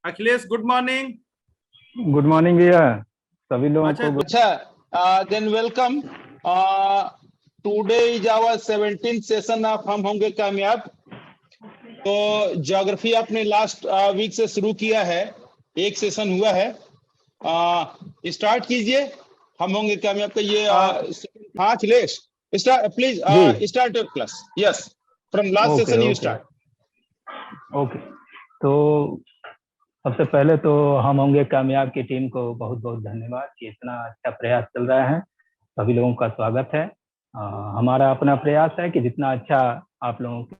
Akhilesh, good morning. Good morning भैया, सभी लोगों अच्छा को। अच्छा, then welcome. Today is our 17th session of हम होंगे कामयाब। तो ज्योग्राफी आपने लास्ट वीक से शुरू किया है, एक सेशन हुआ है। स्टार्ट कीजिए हम होंगे कामयाब का ये। हाँ Akhilesh, start please, start your class. Yes, from last session you start. Okay, तो सबसे पहले तो हम होंगे कामयाब की टीम को बहुत बहुत धन्यवाद कि इतना अच्छा प्रयास चल रहा है। सभी लोगों का स्वागत है। हमारा अपना प्रयास है कि जितना अच्छा आप लोगों के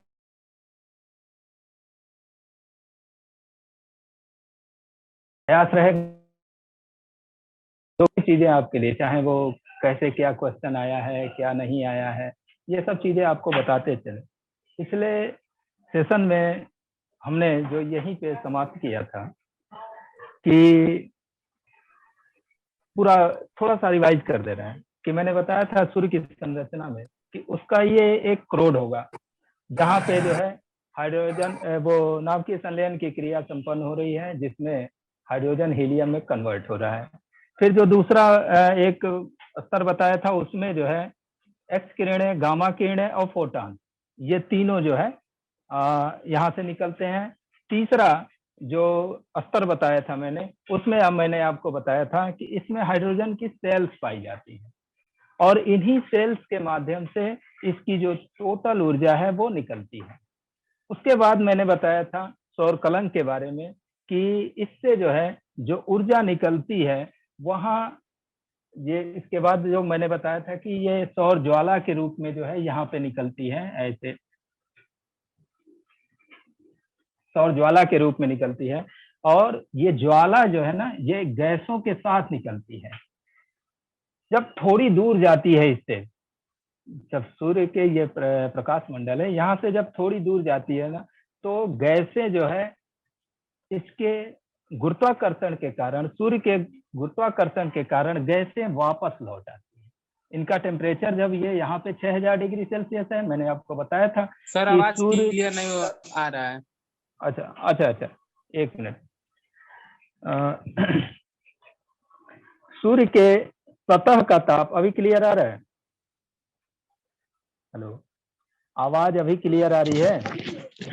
प्रयास रहे, जो भी चीजें आपके लिए, चाहे वो कैसे क्या क्वेश्चन आया है, क्या नहीं आया है, ये सब चीजें आपको बताते चले। पिछले सेशन में हमने जो यहीं पे समाप्त किया था कि पूरा थोड़ा सा रिवाइज कर दे रहे हैं कि मैंने बताया था सूर्य की संरचना में कि उसका ये एक क्रोड होगा जहाँ पे जो है हाइड्रोजन, वो नाभिकीय संलयन की क्रिया संपन्न हो रही है जिसमें हाइड्रोजन हीलियम में कन्वर्ट हो रहा है। फिर जो दूसरा एक स्तर बताया था उसमें जो है एक्स किरणें, गामा किरणें और फोटॉन, ये तीनों जो है यहाँ से निकलते हैं। तीसरा जो स्तर बताया था मैंने, उसमें अब मैंने आपको बताया था कि इसमें हाइड्रोजन की सेल्स पाई जाती हैं और इन्हीं सेल्स के माध्यम से इसकी जो टोटल ऊर्जा है वो निकलती है। उसके बाद मैंने बताया था सौर कलंक के बारे में कि इससे जो है जो ऊर्जा निकलती है वहाँ, ये इसके बाद जो मैंने बताया था कि ये सौर ज्वाला के रूप में जो है यहाँ पे निकलती है, ऐसे सौर ज्वाला के रूप में निकलती है। और ये ज्वाला जो है ना, ये गैसों के साथ निकलती है। जब थोड़ी दूर जाती है इससे, जब सूर्य के ये प्रकाश मंडल है, यहाँ से जब थोड़ी दूर जाती है ना, तो गैसें जो है इसके गुरुत्वाकर्षण के कारण, सूर्य के गुरुत्वाकर्षण के कारण गैसें वापस लौट आती है। इनका टेम्परेचर जब ये यहाँ पे 6000 डिग्री सेल्सियस है, मैंने आपको बताया था सर आवाज क्लियर नहीं आ रहा है। अच्छा अच्छा अच्छा, एक मिनट। सूर्य के सतह का ताप अभी क्लियर आ रहा है? हेलो, आवाज अभी क्लियर आ रही है?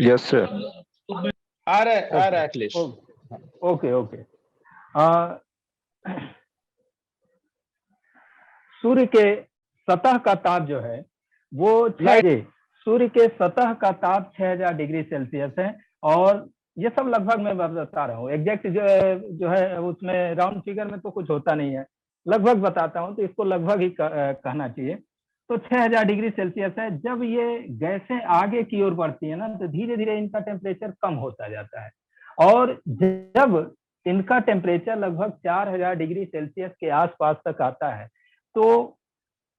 यस सर, आ रहा है अखिलेश। Okay okay. सूर्य के सतह का ताप जो है वो सूर्य के सतह का ताप 6000 डिग्री सेल्सियस है। और ये सब लगभग मैं बता रहा हूँ, एग्जैक्ट जो है उसमें राउंड फिगर में तो कुछ होता नहीं है, लगभग बताता हूँ, तो इसको लगभग ही कहना चाहिए। तो 6000 डिग्री सेल्सियस है। जब ये गैसें आगे की ओर बढ़ती है ना, तो धीरे धीरे इनका टेम्परेचर कम होता जाता है और जब इनका टेम्परेचर लगभग 4000 डिग्री सेल्सियस के आसपास तक आता है तो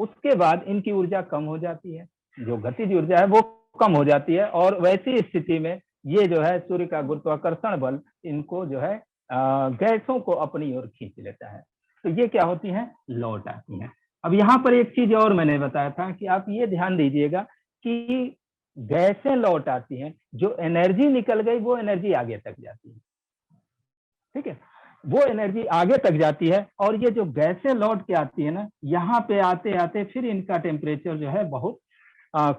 उसके बाद इनकी ऊर्जा कम हो जाती है, जो गतिज ऊर्जा है वो कम हो जाती है। और वैसी स्थिति में ये जो है सूर्य का गुरुत्वाकर्षण बल इनको जो है गैसों को अपनी ओर खींच लेता है, तो ये क्या होती है, लौट आती है। अब यहाँ पर एक चीज और मैंने बताया था कि आप ये ध्यान दीजिएगा कि गैसें लौट आती हैं, जो एनर्जी निकल गई वो एनर्जी आगे तक जाती है, ठीक है, वो एनर्जी आगे तक जाती है। और ये जो गैसें लौट के आती है ना, यहाँ पे आते आते फिर इनका टेम्परेचर जो है बहुत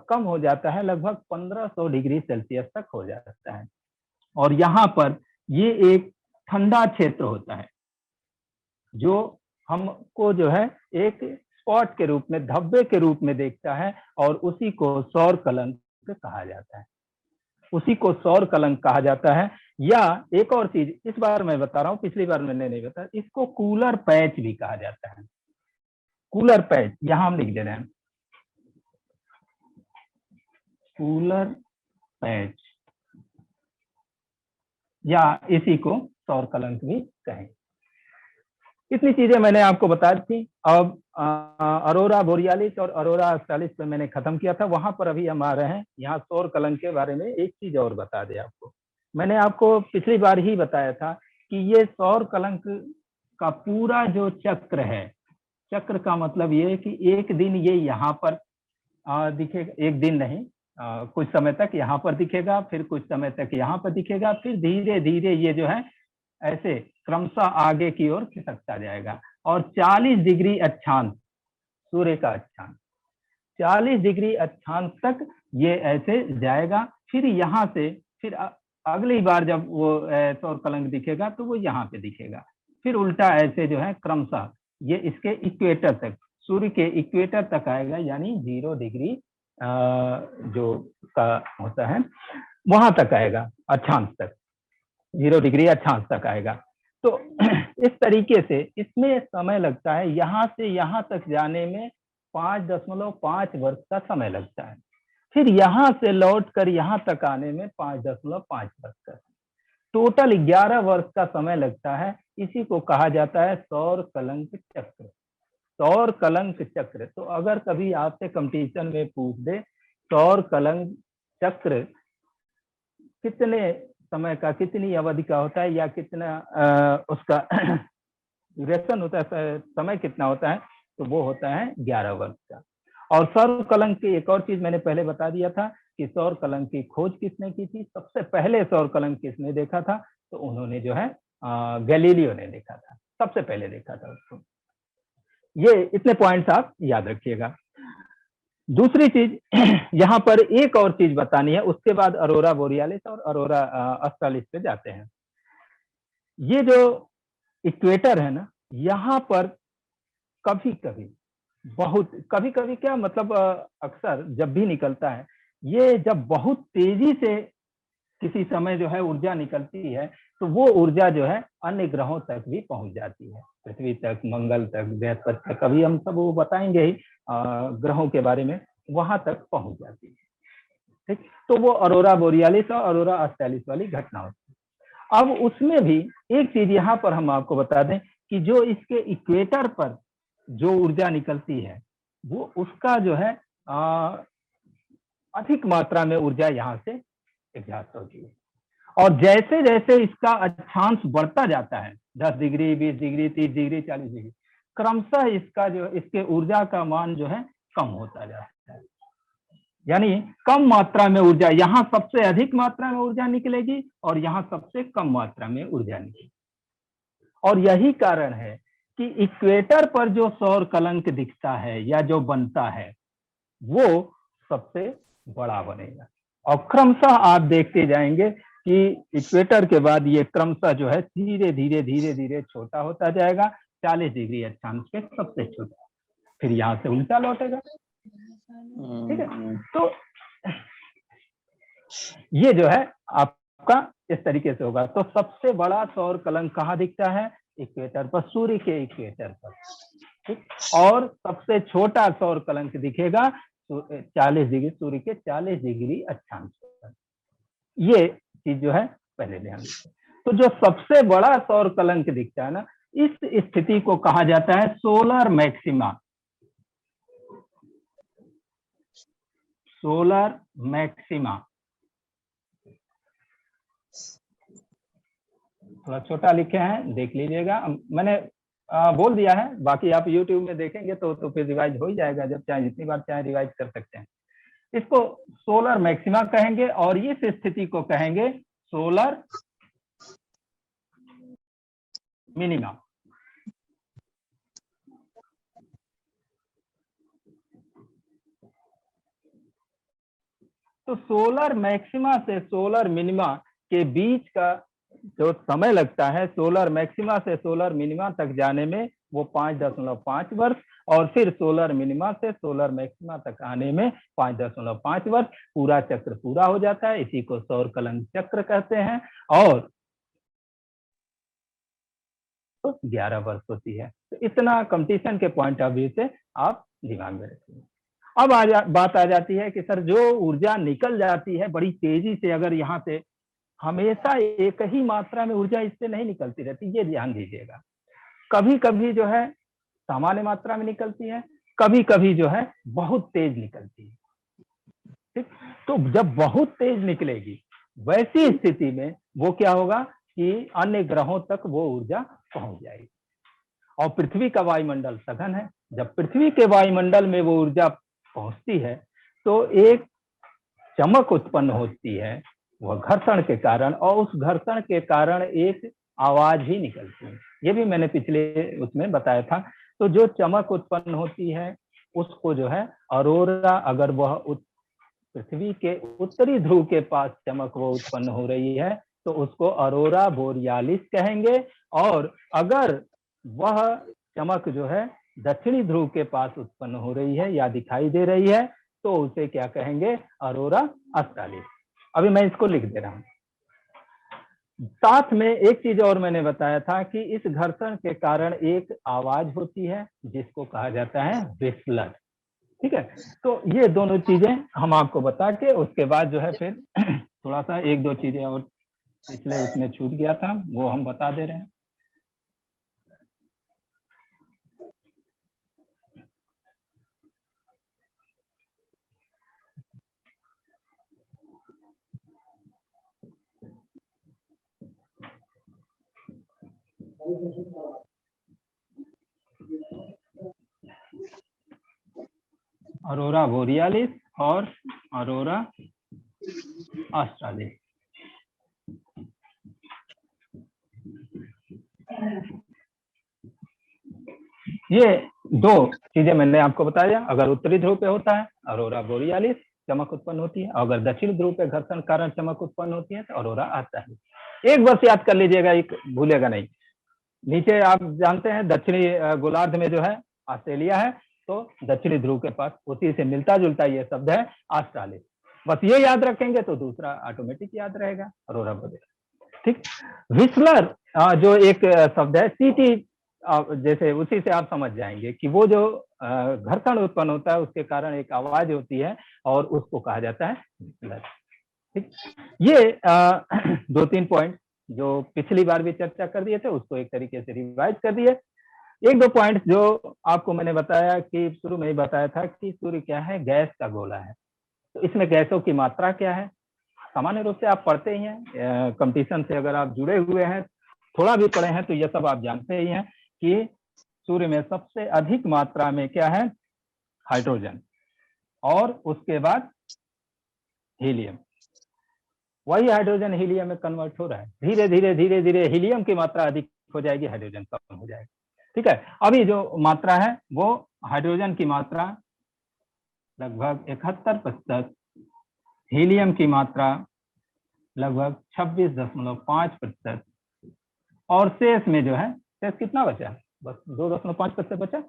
कम हो जाता है, लगभग 1500 डिग्री सेल्सियस तक हो जाता है। और यहाँ पर ये एक ठंडा क्षेत्र होता है जो हमको जो है एक स्पॉट के रूप में, धब्बे के रूप में देखता है, और उसी को सौर कलंक कहा जाता है, उसी को सौर कलंक कहा जाता है। या एक और चीज इस बार मैं बता रहा हूँ, पिछली बार मैंने नहीं बताया, इसको कूलर पैच भी कहा जाता है। कूलर पैच यहां हम लिख दे रहे हैं, कूलर पैच, या इसी को सौर कलंक भी कहें। इतनी चीजें मैंने आपको बता दी। अब अरोरा बोरियालिस और अरोरा ऑस्ट्रालिस पे मैंने खत्म किया था, वहां पर अभी हम आ रहे हैं। यहाँ सौर कलंक के बारे में एक चीज और बता दे आपको, मैंने आपको पिछली बार ही बताया था कि ये सौर कलंक का पूरा जो चक्र है, चक्र का मतलब ये है कि एक दिन ये यहाँ पर दिखेगा, एक दिन नहीं, कुछ समय तक यहाँ पर दिखेगा, फिर कुछ समय तक यहाँ पर दिखेगा, फिर धीरे धीरे ये जो है ऐसे क्रमशः आगे की ओर खिसकता जाएगा। और 40 डिग्री अक्षांश, सूर्य का अक्षांश 40 डिग्री अक्षांश तक ये ऐसे जाएगा। फिर यहाँ से फिर अगली बार जब वो सौर कलंक दिखेगा तो वो यहाँ पे दिखेगा। फिर उल्टा ऐसे जो है क्रमशः ये इसके इक्वेटर तक, सूर्य के इक्वेटर तक आएगा, यानी 0 डिग्री जो का होता है वहां तक आएगा, अक्षांश तक, 0 डिग्री अक्षांश तक आएगा। तो इस तरीके से इसमें समय लगता है, यहाँ से यहाँ तक जाने में 5.5 वर्ष का समय लगता है। फिर यहाँ से लौट कर यहाँ तक आने में 5.5 वर्ष का, टोटल 11 वर्ष का समय लगता है। इसी को कहा जाता है सौर कलंक चक्र, सौर कलंक चक्र। तो अगर कभी आपसे कंपटीशन में पूछ दे सौर कलंक चक्र कितने समय का, कितनी अवधि का होता है, या कितना उसका ड्यूरेशन होता है, समय कितना होता है, तो वो होता है 11 वर्ष का। और सौर कलंक की एक और चीज मैंने पहले बता दिया था कि सौर कलंक की खोज किसने की थी। सबसे पहले सौर कलंक किसने देखा था, तो उन्होंने जो है गैलीलियो ने देखा था, सबसे पहले देखा था उसको। ये इतने पॉइंट्स आप याद रखिएगा। दूसरी चीज यहाँ पर एक और चीज बतानी है, उसके बाद अरोरा बोरियालिस और अरोरा ऑस्ट्रालिस पे जाते हैं। ये जो इक्वेटर है ना, यहाँ पर कभी कभी बहुत कभी कभी क्या मतलब अक्सर जब भी निकलता है, ये जब बहुत तेजी से किसी समय जो है ऊर्जा निकलती है, तो वो ऊर्जा जो है अन्य ग्रहों तक भी पहुंच जाती है, पृथ्वी तक, मंगल तक, बृहस्पति तक, अभी हम सब वो बताएंगे ही ग्रहों के बारे में, वहां तक पहुंच जाती है। ठीक, तो वो अरोरा बोरियालिस और अरोरा ऑस्ट्रालिस वाली घटना होती है। अब उसमें भी एक चीज यहाँ पर हम आपको बता दें कि जो इसके इक्वेटर पर जो ऊर्जा निकलती है, वो उसका जो है अधिक मात्रा में ऊर्जा यहाँ से एग्जॉस्ट होती है। और जैसे जैसे इसका अक्षांश बढ़ता जाता है, 10 डिग्री, 20 डिग्री, 30 डिग्री, 40 डिग्री, क्रमशः इसका जो इसके ऊर्जा का मान जो है कम होता जाता है। यानी कम मात्रा में ऊर्जा, यहाँ सबसे अधिक मात्रा में ऊर्जा निकलेगी और यहाँ सबसे कम मात्रा में ऊर्जा निकलेगी। और यही कारण है कि इक्वेटर पर जो सौर कलंक दिखता है या जो बनता है, वो सबसे बड़ा बनेगा। और क्रमशः आप देखते जाएंगे कि इक्वेटर के बाद ये क्रमशः जो है धीरे धीरे धीरे धीरे छोटा होता जाएगा, 40 डिग्री अक्षांश पे सबसे छोटा, फिर यहाँ से उल्टा लौटेगा। ठीक है, तो ये जो है आपका इस तरीके से होगा। तो सबसे बड़ा सौर कलंक कहाँ दिखता है? इक्वेटर पर, सूर्य के इक्वेटर पर। ठीक, और सबसे छोटा सौर कलंक दिखेगा 40 डिग्री, सूर्य के 40 डिग्री अक्षांश पर। ये चीज जो है पहले ध्यान रखिए। तो जो सबसे बड़ा सौर कलंक दिखता है ना, इस स्थिति को कहा जाता है सोलर मैक्सिमा। सोलर मैक्सिमा थोड़ा छोटा लिखे हैं, देख लीजिएगा। मैंने बोल दिया है, बाकी आप YouTube में देखेंगे तो फिर रिवाइज हो ही जाएगा, जब चाहे जितनी बार चाहे रिवाइज कर सकते हैं। इसको सोलर मैक्सिमा कहेंगे और इस स्थिति को कहेंगे सोलर मिनिमा। तो सोलर मैक्सिमा से सोलर मिनिमा के बीच का जो समय लगता है, सोलर मैक्सिमा से सोलर मिनिमा तक जाने में वो 5.5 वर्ष, और फिर सोलर मिनिमा से सोलर मैक्सिमा तक आने में 5.5 वर्ष, पूरा चक्र पूरा हो जाता है। इसी को सौर कलंक चक्र कहते हैं। और 11 वर्ष होती है। तो इतना कंपटीशन के पॉइंट ऑफ व्यू से आप दिमाग में रखिए। अब बात आ जाती है कि सर जो ऊर्जा निकल जाती है बड़ी तेजी से, अगर यहाँ से हमेशा एक ही मात्रा में ऊर्जा इससे नहीं निकलती रहती, ये ध्यान दीजिएगा। कभी कभी जो है सामान्य मात्रा में निकलती है, कभी कभी जो है बहुत तेज निकलती है। ठीक, तो जब बहुत तेज निकलेगी वैसी स्थिति में वो क्या होगा कि अन्य ग्रहों तक वो ऊर्जा पहुंच जाएगी। और पृथ्वी का वायुमंडल सघन है, जब पृथ्वी के वायुमंडल में वो ऊर्जा पहुंचती है तो एक चमक उत्पन्न होती है, वह घर्षण के कारण, और उस घर्षण के कारण एक आवाज ही निकलती है। ये भी मैंने पिछले उसमें बताया था। तो जो चमक उत्पन्न होती है उसको जो है अरोरा, अगर वह पृथ्वी के उत्तरी ध्रुव के पास चमक वो उत्पन्न हो रही है तो उसको अरोरा बोरियालिस कहेंगे। और अगर वह चमक जो है दक्षिणी ध्रुव के पास उत्पन्न हो रही है या दिखाई दे रही है तो उसे क्या कहेंगे, अरोरा ऑस्ट्रालिस। अभी मैं इसको लिख दे रहा हूं। साथ में एक चीज और मैंने बताया था कि इस घर्षण के कारण एक आवाज होती है जिसको कहा जाता है व्हिस्लर। ठीक है, तो ये दोनों चीजें हम आपको बता के उसके बाद जो है फिर थोड़ा सा एक दो चीजें और पिछले उसमें छूट गया था वो हम बता दे रहे हैं। अरोरा बोरियालिस और अरोरा ऑस्ट्रालिस। ये दो चीजें मैंने आपको बताया। अगर उत्तरी ध्रुव पे होता है अरोरा बोरियालिस चमक उत्पन्न होती है, अगर दक्षिण ध्रुव पे घर्षण कारण चमक उत्पन्न होती है तो अरोरा ऑस्ट्रालिस। एक वर्ष याद कर लीजिएगा, एक भूलेगा नहीं। नीचे आप जानते हैं दक्षिणी गोलार्ध में जो है ऑस्ट्रेलिया है, तो दक्षिणी ध्रुव के पास उसी से मिलता जुलता ये शब्द है ऑस्ट्रालिस। बस ये याद रखेंगे तो दूसरा ऑटोमेटिक याद रहेगा, अरोरा बोरियालिस। ठीक। व्हिस्लर जो एक शब्द है सीटी, जैसे उसी से आप समझ जाएंगे कि वो जो घर्षण उत्पन्न होता है उसके कारण एक आवाज होती है और उसको कहा जाता है व्हिस्लर। ठीक। ये दो तीन पॉइंट जो पिछली बार भी चर्चा कर दिए थे उसको एक तरीके से रिवाइज कर दिए। एक दो पॉइंट जो आपको मैंने बताया कि शुरू में ही बताया था कि सूर्य क्या है, गैस का गोला है। तो इसमें गैसों की मात्रा क्या है, सामान्य रूप से आप पढ़ते ही हैं, कंपटीशन से अगर आप जुड़े हुए हैं, थोड़ा भी पढ़े हैं तो ये सब आप जानते ही हैं कि सूर्य में सबसे अधिक मात्रा में क्या है, हाइड्रोजन, और उसके बाद हीलियम। वही हाइड्रोजन हीलियम में कन्वर्ट हो रहा है। धीरे धीरे धीरे धीरे हीलियम की मात्रा अधिक हो जाएगी, हाइड्रोजन कम हो जाएगा। ठीक है, अभी जो मात्रा है वो हाइड्रोजन की मात्रा लगभग 71%, हीलियम की मात्रा लगभग 26.5%, और शेष में जो है, शेष कितना बचा, बस 2.5% बचा।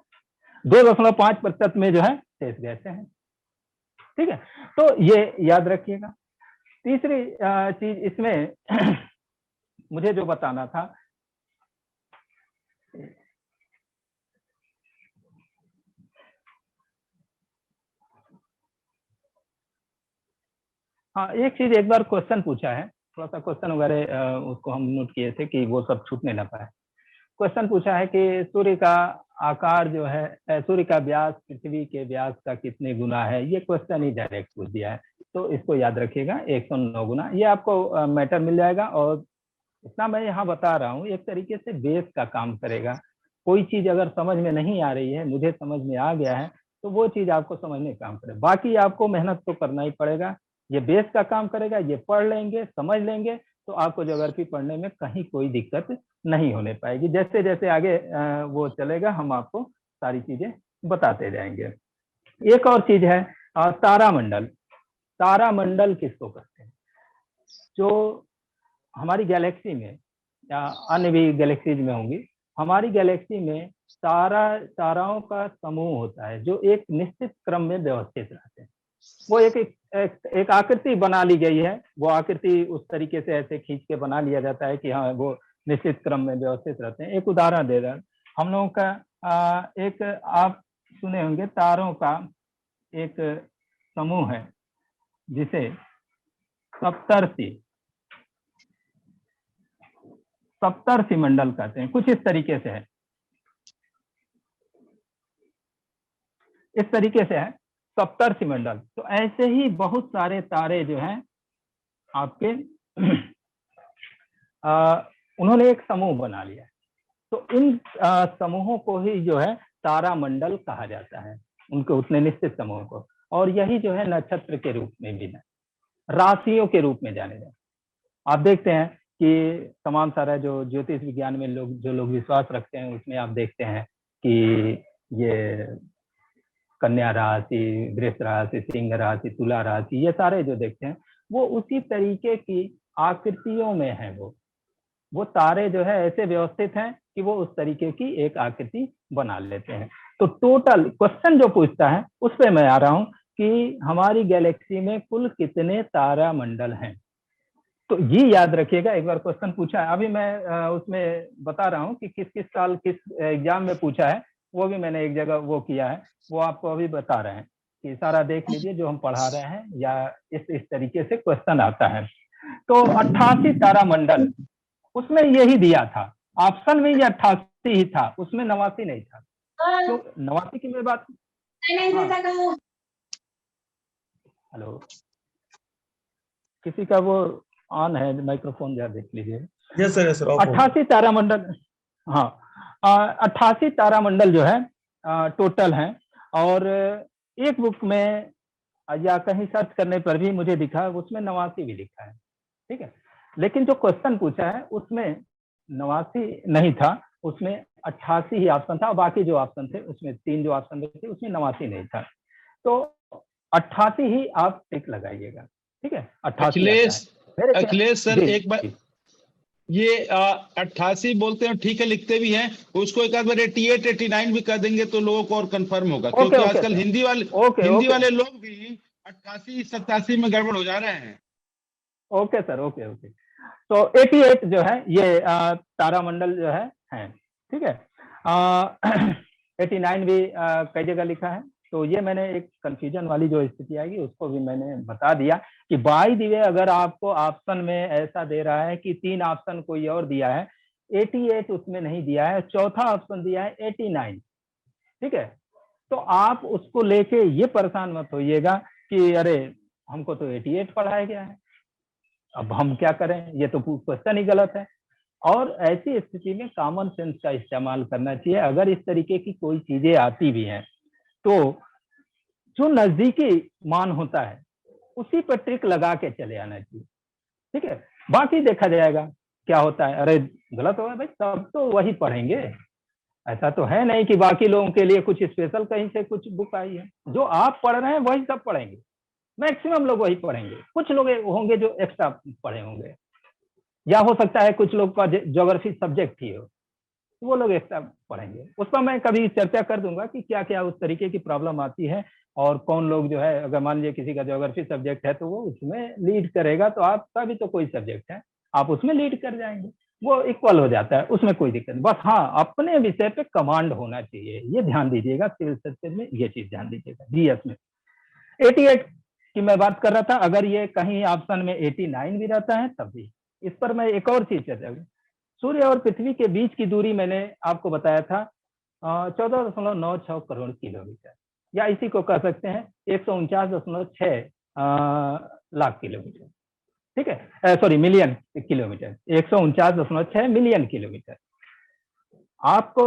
2.5% में जो है शेष गैसें हैं। ठीक है, तो ये याद रखिएगा। तीसरी चीज इसमें मुझे जो बताना था, हाँ एक चीज एक बार क्वेश्चन पूछा है, थोड़ा सा क्वेश्चन वगैरह उसको हम नोट किए थे कि वो सब छूटने ना पाए। क्वेश्चन पूछा है कि सूर्य का आकार जो है, सूर्य का व्यास पृथ्वी के व्यास का कितने गुना है। ये क्वेश्चन ही डायरेक्ट पूछ दिया है, तो इसको याद रखिएगा 109 गुना। ये आपको मैटर मिल जाएगा। और इतना मैं यहाँ बता रहा हूँ एक तरीके से बेस का काम करेगा। कोई चीज अगर समझ में नहीं आ रही है, मुझे समझ में आ गया है, तो वो चीज आपको समझने का काम करेगा। बाकी आपको मेहनत तो करना ही पड़ेगा, ये बेस का काम करेगा। ये पढ़ लेंगे, समझ लेंगे, तो आपको ज्योग्राफी पढ़ने में कहीं कोई दिक्कत नहीं होने पाएगी। जैसे जैसे आगे वो चलेगा हम आपको सारी चीजें बताते जाएंगे। एक और चीज है तारामंडल। तारामंडल किसको कहते हैं? जो हमारी गैलेक्सी में या अन्य भी गैलेक्सीज में होंगी, हमारी गैलेक्सी में ताराओं का समूह होता है जो एक निश्चित क्रम में व्यवस्थित रहते हैं। वो एक आकृति बना ली गई है, वो आकृति उस तरीके से ऐसे खींच के बना लिया जाता है कि हाँ वो निश्चित क्रम में व्यवस्थित रहते हैं। एक उदाहरण दे रहा हूं, हम लोगों का एक आप सुने होंगे तारों का एक समूह है जिसे सप्तर्षि मंडल कहते हैं। कुछ इस तरीके से है, इस तरीके से है सप्तर्षि मंडल। तो ऐसे ही बहुत सारे तारे जो हैं आपके उन्होंने एक समूह बना लिया है। तो इन समूहों को ही जो है तारामंडल कहा जाता है, उनके उतने निश्चित समूह को। और यही जो है नक्षत्र के रूप में भी है, राशियों के रूप में जाने जाते। आप देखते हैं कि तमाम सारा जो ज्योतिष विज्ञान में जो लोग विश्वास रखते हैं उसमें आप देखते हैं कि ये कन्या राशि, वृष राशि, सिंह राशि, तुला राशि, ये सारे जो देखते हैं वो उसी तरीके की आकृतियों में है। वो तारे जो है ऐसे व्यवस्थित हैं कि वो उस तरीके की एक आकृति बना लेते हैं। तो टोटल क्वेश्चन जो पूछता है उस पर मैं आ रहा हूं कि हमारी गैलेक्सी में कुल कितने तारा मंडल हैं। तो ये याद रखिएगा, एक बार क्वेश्चन पूछा है, अभी मैं उसमें बता रहा हूँ कि किस किस साल किस एग्जाम में पूछा है, वो भी मैंने एक जगह वो किया है, वो आपको अभी बता रहे हैं कि सारा देख लीजिए जो हम पढ़ा रहे हैं, या इस तरीके से क्वेश्चन आता है। तो 88 तारा मंडल, उसमें यही दिया था ऑप्शन में, ये 88 ही था, उसमें 89 नहीं था। तो 89 की मैं बात, हेलो, किसी का वो ऑन है माइक्रोफोन, जरा देख लीजिए। Yes sir, yes sir. 88 तारामंडल, हाँ 88 तारामंडल जो है टोटल हैं। और एक बुक में या कहीं सर्च करने पर भी मुझे दिखा, उसमें 89 भी लिखा है, ठीक है। लेकिन जो क्वेश्चन पूछा है उसमें 89 नहीं था, उसमें 88 ही ऑप्शन था, और बाकी जो ऑप्शन थे उसमें 3 जो ऑप्शन थे उसमें 89 नहीं था। तो 88 ही आप टिक लगाइएगा, ठीक है। 88 अखिलेश सर एक बार ये 88 बोलते हैं, ठीक है, लिखते भी हैं, उसको एक आध बार 88 89 भी कर देंगे तो लोगों को और कंफर्म होगा, क्योंकि आजकल हिंदी वाले लोग भी 88 87 में गड़बड़ हो जा रहे हैं। Okay sir, okay okay. तो 88 जो है ये तारामंडल जो है, ठीक है। 89 भी कई जगह लिखा है। तो ये मैंने एक कंफ्यूजन वाली जो स्थिति आएगी उसको भी मैंने बता दिया कि बाय द वे अगर आपको ऑप्शन में ऐसा दे रहा है कि 3 ऑप्शन कोई और दिया है, 88 उसमें नहीं दिया है, चौथा ऑप्शन दिया है 89, ठीक है। तो आप उसको लेके ये परेशान मत होइएगा कि अरे हमको तो 88 पढ़ाया गया है, अब हम क्या करें, ये तो क्वेश्चन ही गलत है। और ऐसी स्थिति में कॉमन सेंस का इस्तेमाल करना चाहिए। अगर इस तरीके की कोई चीजें आती भी हैं तो जो नजदीकी मान होता है उसी पर ट्रिक लगा के चले आना चाहिए, ठीक है। बाकी देखा जाएगा क्या होता है। अरे गलत होगा भाई, तब तो वही पढ़ेंगे, ऐसा तो है नहीं कि बाकी लोगों के लिए कुछ स्पेशल कहीं से कुछ बुक आई है। जो आप पढ़ रहे हैं वही सब पढ़ेंगे, मैक्सिमम लोग वही पढ़ेंगे। कुछ लोग होंगे जो एक्स्ट्रा पढ़े होंगे, या हो सकता है कुछ लोग का ज्योग्राफी सब्जेक्ट ही हो, वो लोग एक्स्ट्रा पढ़ेंगे। उस पर मैं कभी चर्चा कर दूंगा कि क्या क्या उस तरीके की प्रॉब्लम आती है, और कौन लोग जो है, अगर मान लीजिए किसी का ज्योग्राफी सब्जेक्ट है तो वो उसमें लीड करेगा, तो आपका भी तो कोई सब्जेक्ट है, आप उसमें लीड कर जाएंगे, वो इक्वल हो जाता है, उसमें कोई दिक्कत नहीं। बस हाँ, अपने विषय पे कमांड होना चाहिए, ये ध्यान दीजिएगा। सिविल सर्विस में ये चीज ध्यान दीजिएगा। जीएस में 88 की मैं बात कर रहा था, अगर ये कहीं ऑप्शन में 89 भी रहता है तब भी। इस पर मैं एक और चीज चर्चा करूँ। सूर्य और पृथ्वी के बीच की दूरी मैंने आपको बताया था 14.96 करोड़ किलोमीटर, या इसी को कह सकते हैं 149.6 लाख किलोमीटर, ठीक है, sorry million kilometre, 149.6 million kilometre. आपको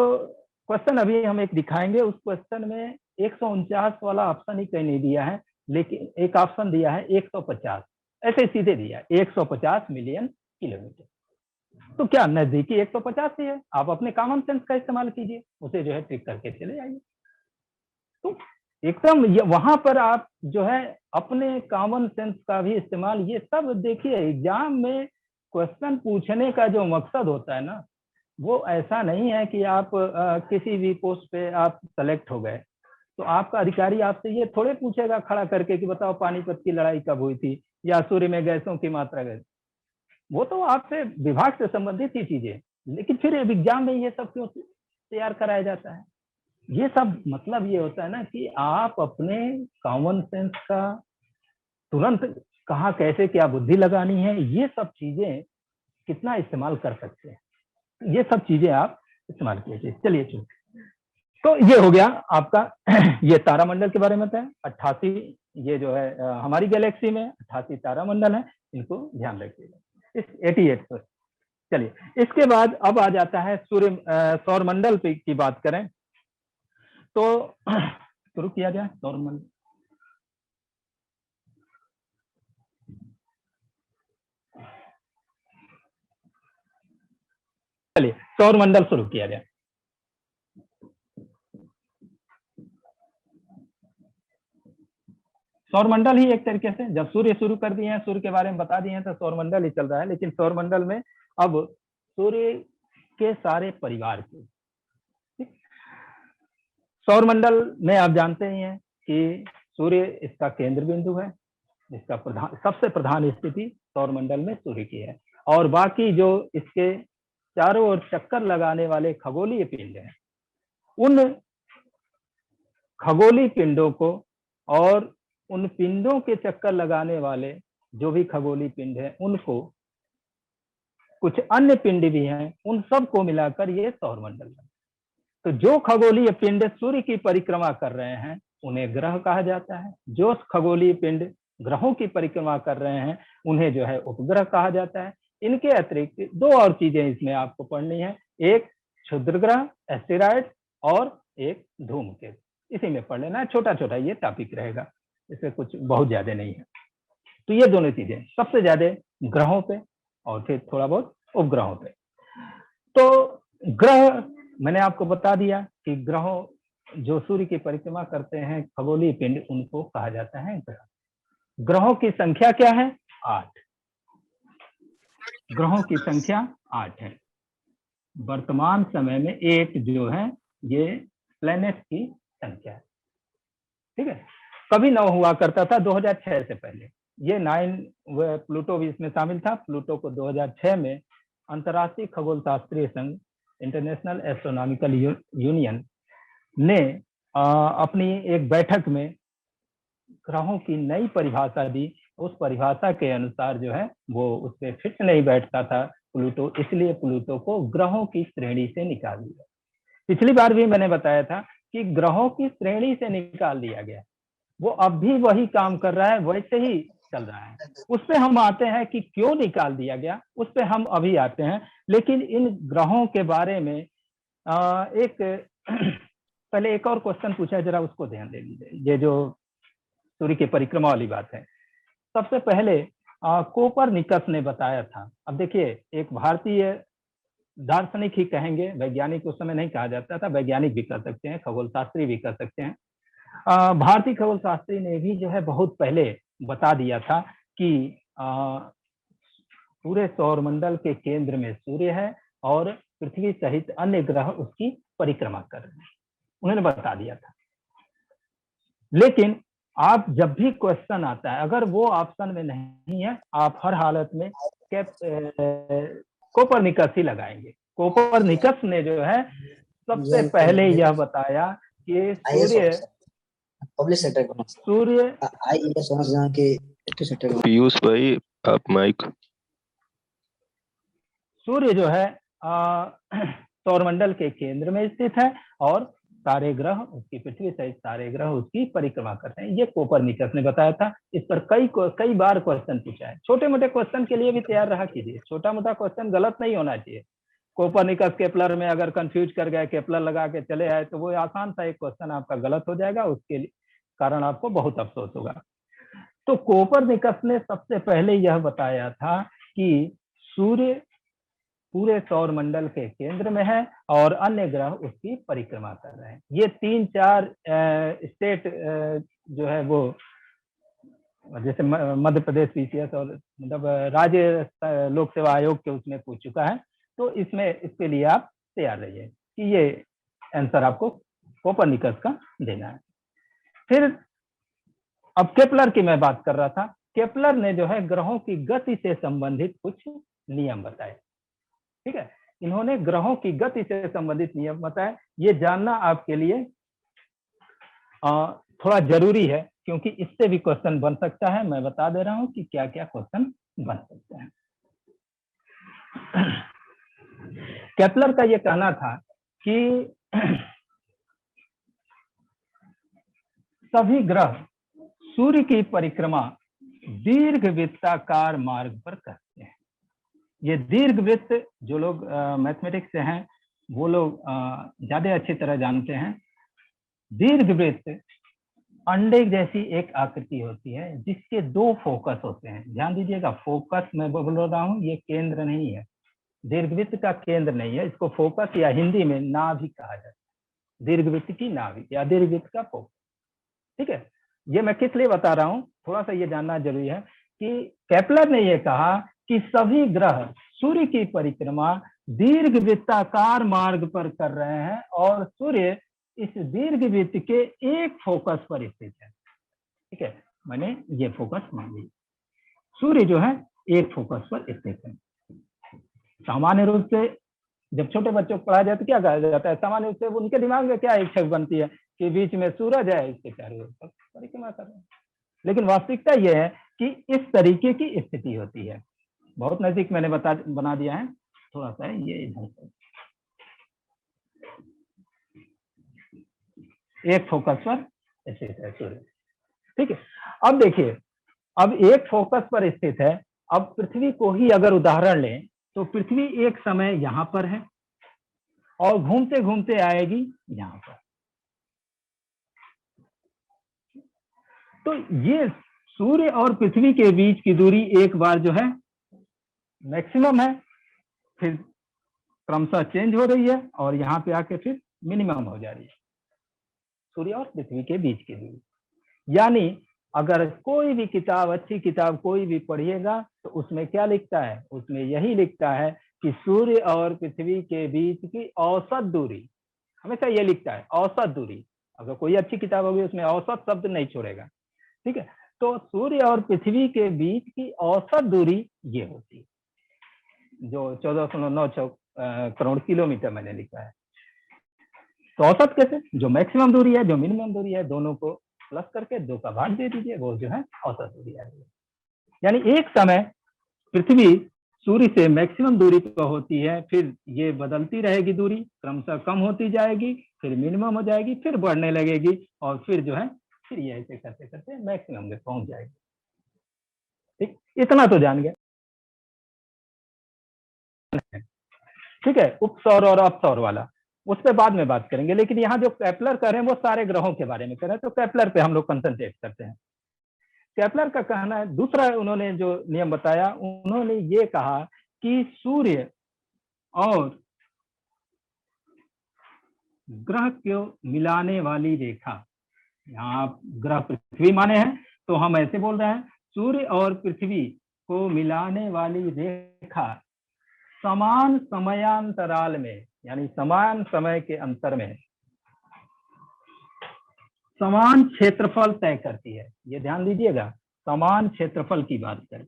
क्वेश्चन अभी हम एक दिखाएंगे, उस क्वेश्चन में 149 वाला ऑप्शन ही कहीं नहीं दिया है, लेकिन एक ऑप्शन दिया है 150, ऐसे सीधे दिया है 150 मिलियन किलोमीटर। तो क्या नजदीकी 150 ही है, आप अपने कॉमन सेंस का इस्तेमाल कीजिए, उसे जो है ट्रिक करके चले जाइए। तो एकदम वहां पर आप जो है अपने कॉमन सेंस का भी इस्तेमाल, ये सब देखिए एग्जाम में क्वेश्चन पूछने का जो मकसद होता है ना, वो ऐसा नहीं है कि आप किसी भी पोस्ट पे आप सेलेक्ट हो गए तो आपका अधिकारी आपसे ये थोड़े पूछेगा खड़ा करके कि बताओ पानीपत की लड़ाई कब हुई थी, या सूर्य में गैसों की मात्रा गई। वो तो आपसे विभाग से संबंधित ही चीजें, लेकिन फिर एग्जाम में ये सब क्यों तैयार कराया जाता है? ये सब मतलब ये होता है ना कि आप अपने कॉमन सेंस का तुरंत कहाँ कैसे क्या बुद्धि लगानी है, ये सब चीजें कितना इस्तेमाल कर सकते हैं, ये सब चीजें आप इस्तेमाल कीजिए। चलिए चलो, तो ये हो गया आपका ये तारामंडल के बारे में था। 88 ये जो है हमारी गैलेक्सी में 88 तारामंडल है, इनको ध्यान रखिएगा इस 88 पर। चलिए, इसके बाद अब आ जाता है सूर्य सौर मंडल की बात करें तो शुरू किया जाए। सौर मंडल चलिए सौर मंडल शुरू किया जाए। सौर मंडल ही एक तरीके से, जब सूर्य शुरू कर दिए हैं, सूर्य के बारे में बता दिए हैं, तो सौर मंडल ही चल रहा है। लेकिन सौर मंडल में अब सूर्य के सारे परिवार के, सौर मंडल में आप जानते ही हैं कि सूर्य इसका केंद्र बिंदु है, इसका सबसे प्रधान स्थिति सौर मंडल में सूर्य की है, और बाकी जो इसके चारों ओर चक्कर लगाने वाले खगोलीय पिंड हैं, उन खगोलीय पिंडों को और उन पिंडों के चक्कर लगाने वाले जो भी खगोलीय पिंड है, उनको कुछ अन्य पिंड भी हैं, उन सबको मिलाकर ये सौर मंडल है। तो जो खगोलीय पिंड सूर्य की परिक्रमा कर रहे हैं उन्हें ग्रह कहा जाता है, जो खगोलीय पिंड ग्रहों की परिक्रमा कर रहे हैं उन्हें जो है उपग्रह कहा जाता है। इनके अतिरिक्त दो और चीजें इसमें आपको पढ़नी है, एक क्षुद्र ग्रह एस्टेरॉयड और एक धूमकेतु, इसी में पढ़ लेना है, छोटा छोटा ये टॉपिक रहेगा, इसमें कुछ बहुत ज्यादा नहीं है। तो ये दोनों चीजें सबसे ज्यादा ग्रहों पे और फिर थोड़ा बहुत उपग्रहों पे। तो ग्रह मैंने आपको बता दिया कि ग्रहों जो सूर्य की परिक्रमा करते हैं खगोलीय पिंड, उनको कहा जाता है ग्रह। ग्रहों की संख्या क्या है? 8। ग्रहों की संख्या 8 है। वर्तमान समय में 8 जो है ये प्लैनेट की संख्या है, ठीक है। कभी 9 हुआ करता था 2006 से पहले, ये 9, प्लूटो भी इसमें शामिल था। प्लूटो को 2006 में अंतर्राष्ट्रीय खगोल शास्त्रीय संघ इंटरनेशनल एस्ट्रोनॉमिकल यूनियन ने अपनी एक बैठक में ग्रहों की नई परिभाषा दी। उस परिभाषा के अनुसार जो है वो उस पर फिट नहीं बैठता था प्लूटो, इसलिए प्लूटो को ग्रहों की श्रेणी से निकाल दिया। पिछली बार भी मैंने बताया था कि ग्रहों की श्रेणी से निकाल दिया गया, वो अब भी वही काम कर रहा है, वैसे ही चल रहा है। उस पे हम आते हैं कि क्यों निकाल दिया गया, उस पे हम अभी आते हैं। लेकिन इन ग्रहों के बारे में एक पहले एक और क्वेश्चन पूछा है, जरा उसको ध्यान दे लीजिए। ये जो सूर्य की परिक्रमा वाली बात है, सबसे पहले कोपरनिकस ने बताया था। अब देखिए, एक भारतीय दार्शनिक ही कहेंगे, वैज्ञानिक उस समय नहीं कहा जाता था, वैज्ञानिक भी कर सकते हैं, खगोल शास्त्री भी कर सकते हैं। भारतीय खगोल शास्त्री ने भी जो है बहुत पहले बता दिया था कि पूरे सौरमंडल के केंद्र में सूर्य है और पृथ्वी सहित अन्य ग्रह उसकी परिक्रमा कर रहे हैं, उन्होंने बता दिया था। लेकिन आप जब भी क्वेश्चन आता है, अगर वो ऑप्शन में नहीं है, आप हर हालत में कोपरनिकस ही लगाएंगे। कोपरनिकस ने जो है सबसे पहले यह बताया कि सूर्य पीयूष भाई आप माइक। सूर्य जो है सौरमंडल के केंद्र में स्थित है और सारे ग्रह उसकी, पृथ्वी सहित सारे ग्रह उसकी परिक्रमा करते हैं। ये कोपरनिकस ने बताया था। इस पर कई बार क्वेश्चन पूछा है। छोटे मोटे क्वेश्चन के लिए भी तैयार रहा कीजिए, छोटा मोटा क्वेश्चन गलत नहीं होना चाहिए। कोपरनिकस केपलर में अगर कंफ्यूज कर गए, केपलर लगा के चले आए, तो वो आसान सा एक क्वेश्चन आपका गलत हो जाएगा, उसके कारण आपको बहुत अफसोस होगा। तो कोपरनिकस ने सबसे पहले यह बताया था कि सूर्य पूरे सौर मंडल के केंद्र में है और अन्य ग्रह उसकी परिक्रमा कर रहे हैं। ये 3-4 स्टेट जो है वो, जैसे मध्य प्रदेश पीसीएस और मतलब राज्य लोक सेवा आयोग के उसमें पूछ चुका है, तो इसमें इसके लिए आप तैयार रहिए कि ये आंसर आपको कोपरनिकस का देना है। फिर अब केपलर की मैं बात कर रहा था। केपलर ने जो है ग्रहों की गति से संबंधित कुछ नियम बताए, ठीक है। इन्होंने ग्रहों की गति से संबंधित नियम बताए। ये जानना आपके लिए थोड़ा जरूरी है, क्योंकि इससे भी क्वेश्चन बन सकता है। मैं बता दे रहा हूं कि क्या क्या क्वेश्चन बन सकते हैं। केपलर का ये कहना था कि सभी ग्रह सूर्य की परिक्रमा दीर्घवृत्ताकार मार्ग पर करते हैं। ये दीर्घवृत्त, जो लोग मैथमेटिक्स से हैं वो लोग ज्यादा अच्छी तरह जानते हैं। दीर्घवृत्त अंडे जैसी एक आकृति होती है जिसके 2 फोकस होते हैं। ध्यान दीजिएगा, फोकस मैं बोल रहा हूँ, ये केंद्र नहीं है। दीर्घवृत्त का केंद्र नहीं है, इसको फोकस या हिंदी में नाभि कहा जाता है, दीर्घवृत्त की नाभि या दीर्घवृत्त का फोकस। ठीक है, ये मैं किस लिए बता रहा हूं, थोड़ा सा ये जानना जरूरी है कि केपलर ने ये कहा कि सभी ग्रह सूर्य की परिक्रमा दीर्घवृत्ताकार मार्ग पर कर रहे हैं और सूर्य इस दीर्घवृत्त के एक फोकस पर स्थित है। ठीक है, मैंने ये फोकस मान ली, सूर्य जो है एक फोकस पर स्थित है। सामान्य रूप से जब छोटे बच्चों को पढ़ाया जाए तो क्या कहा जाता है, सामान्य रूप से उनके दिमाग में क्या इच्छा बनती है कि बीच में सूरज है, इसके चारों ओर परिक्रमा कर रहे हैं। लेकिन वास्तविकता यह है कि इस तरीके की स्थिति होती है। बहुत नजदीक मैंने बना दिया है, थोड़ा सा ये इधर से एक फोकस पर स्थित है सूर्य। ठीक है, अब देखिए, अब एक फोकस पर स्थित है। अब पृथ्वी को ही अगर उदाहरण लें तो पृथ्वी एक समय यहां पर है और घूमते घूमते आएगी यहां पर। तो ये सूर्य और पृथ्वी के बीच की दूरी एक बार जो है मैक्सिमम है, फिर क्रमशः चेंज हो रही है और यहाँ पे आके फिर मिनिमम हो जा रही है, सूर्य और पृथ्वी के बीच की दूरी। यानी अगर कोई भी किताब, अच्छी किताब कोई भी पढ़िएगा तो उसमें क्या लिखता है, उसमें यही लिखता है कि सूर्य और पृथ्वी के बीच की औसत दूरी, हमेशा ये लिखता है औसत दूरी। अगर कोई अच्छी किताब होगी उसमें औसत शब्द नहीं छोड़ेगा। ठीक है, तो सूर्य और पृथ्वी के बीच की औसत दूरी ये होती है, जो 14.96 करोड़ किलोमीटर मैंने लिखा है। तो औसत कैसे, जो मैक्सिमम दूरी है, जो मिनिमम दूरी है, दोनों को प्लस करके 2 का भाग दे दीजिए, वो जो है औसत दूरी आ रही है। यानी एक समय पृथ्वी सूर्य से मैक्सिमम दूरी पर होती है, फिर ये बदलती रहेगी दूरी, क्रमशः कम होती जाएगी, फिर मिनिमम हो जाएगी, फिर बढ़ने लगेगी और फिर जो है फिर ये ऐसे करते करते मैक्सिमम में पहुंच जाएगी। ठीक, इतना तो जान गए। ठीक है, उपसौर और अपसौर वाला उस पर बाद में बात करेंगे, लेकिन यहाँ जो केपलर कर रहे हैं वो सारे ग्रहों के बारे में कर रहे हैं, तो केपलर पे हम लोग कंसंट्रेट करते हैं। केपलर का कहना है, दूसरा उन्होंने जो नियम बताया, उन्होंने ये कहा कि सूर्य और ग्रह को मिलाने वाली रेखा, यहाँ आप ग्रह पृथ्वी माने हैं तो हम ऐसे बोल रहे हैं, सूर्य और पृथ्वी को मिलाने वाली रेखा समान समयांतराल में, यानी समान समय के अंतर में समान क्षेत्रफल तय करती है। ये ध्यान दीजिएगा, समान क्षेत्रफल की बात करें।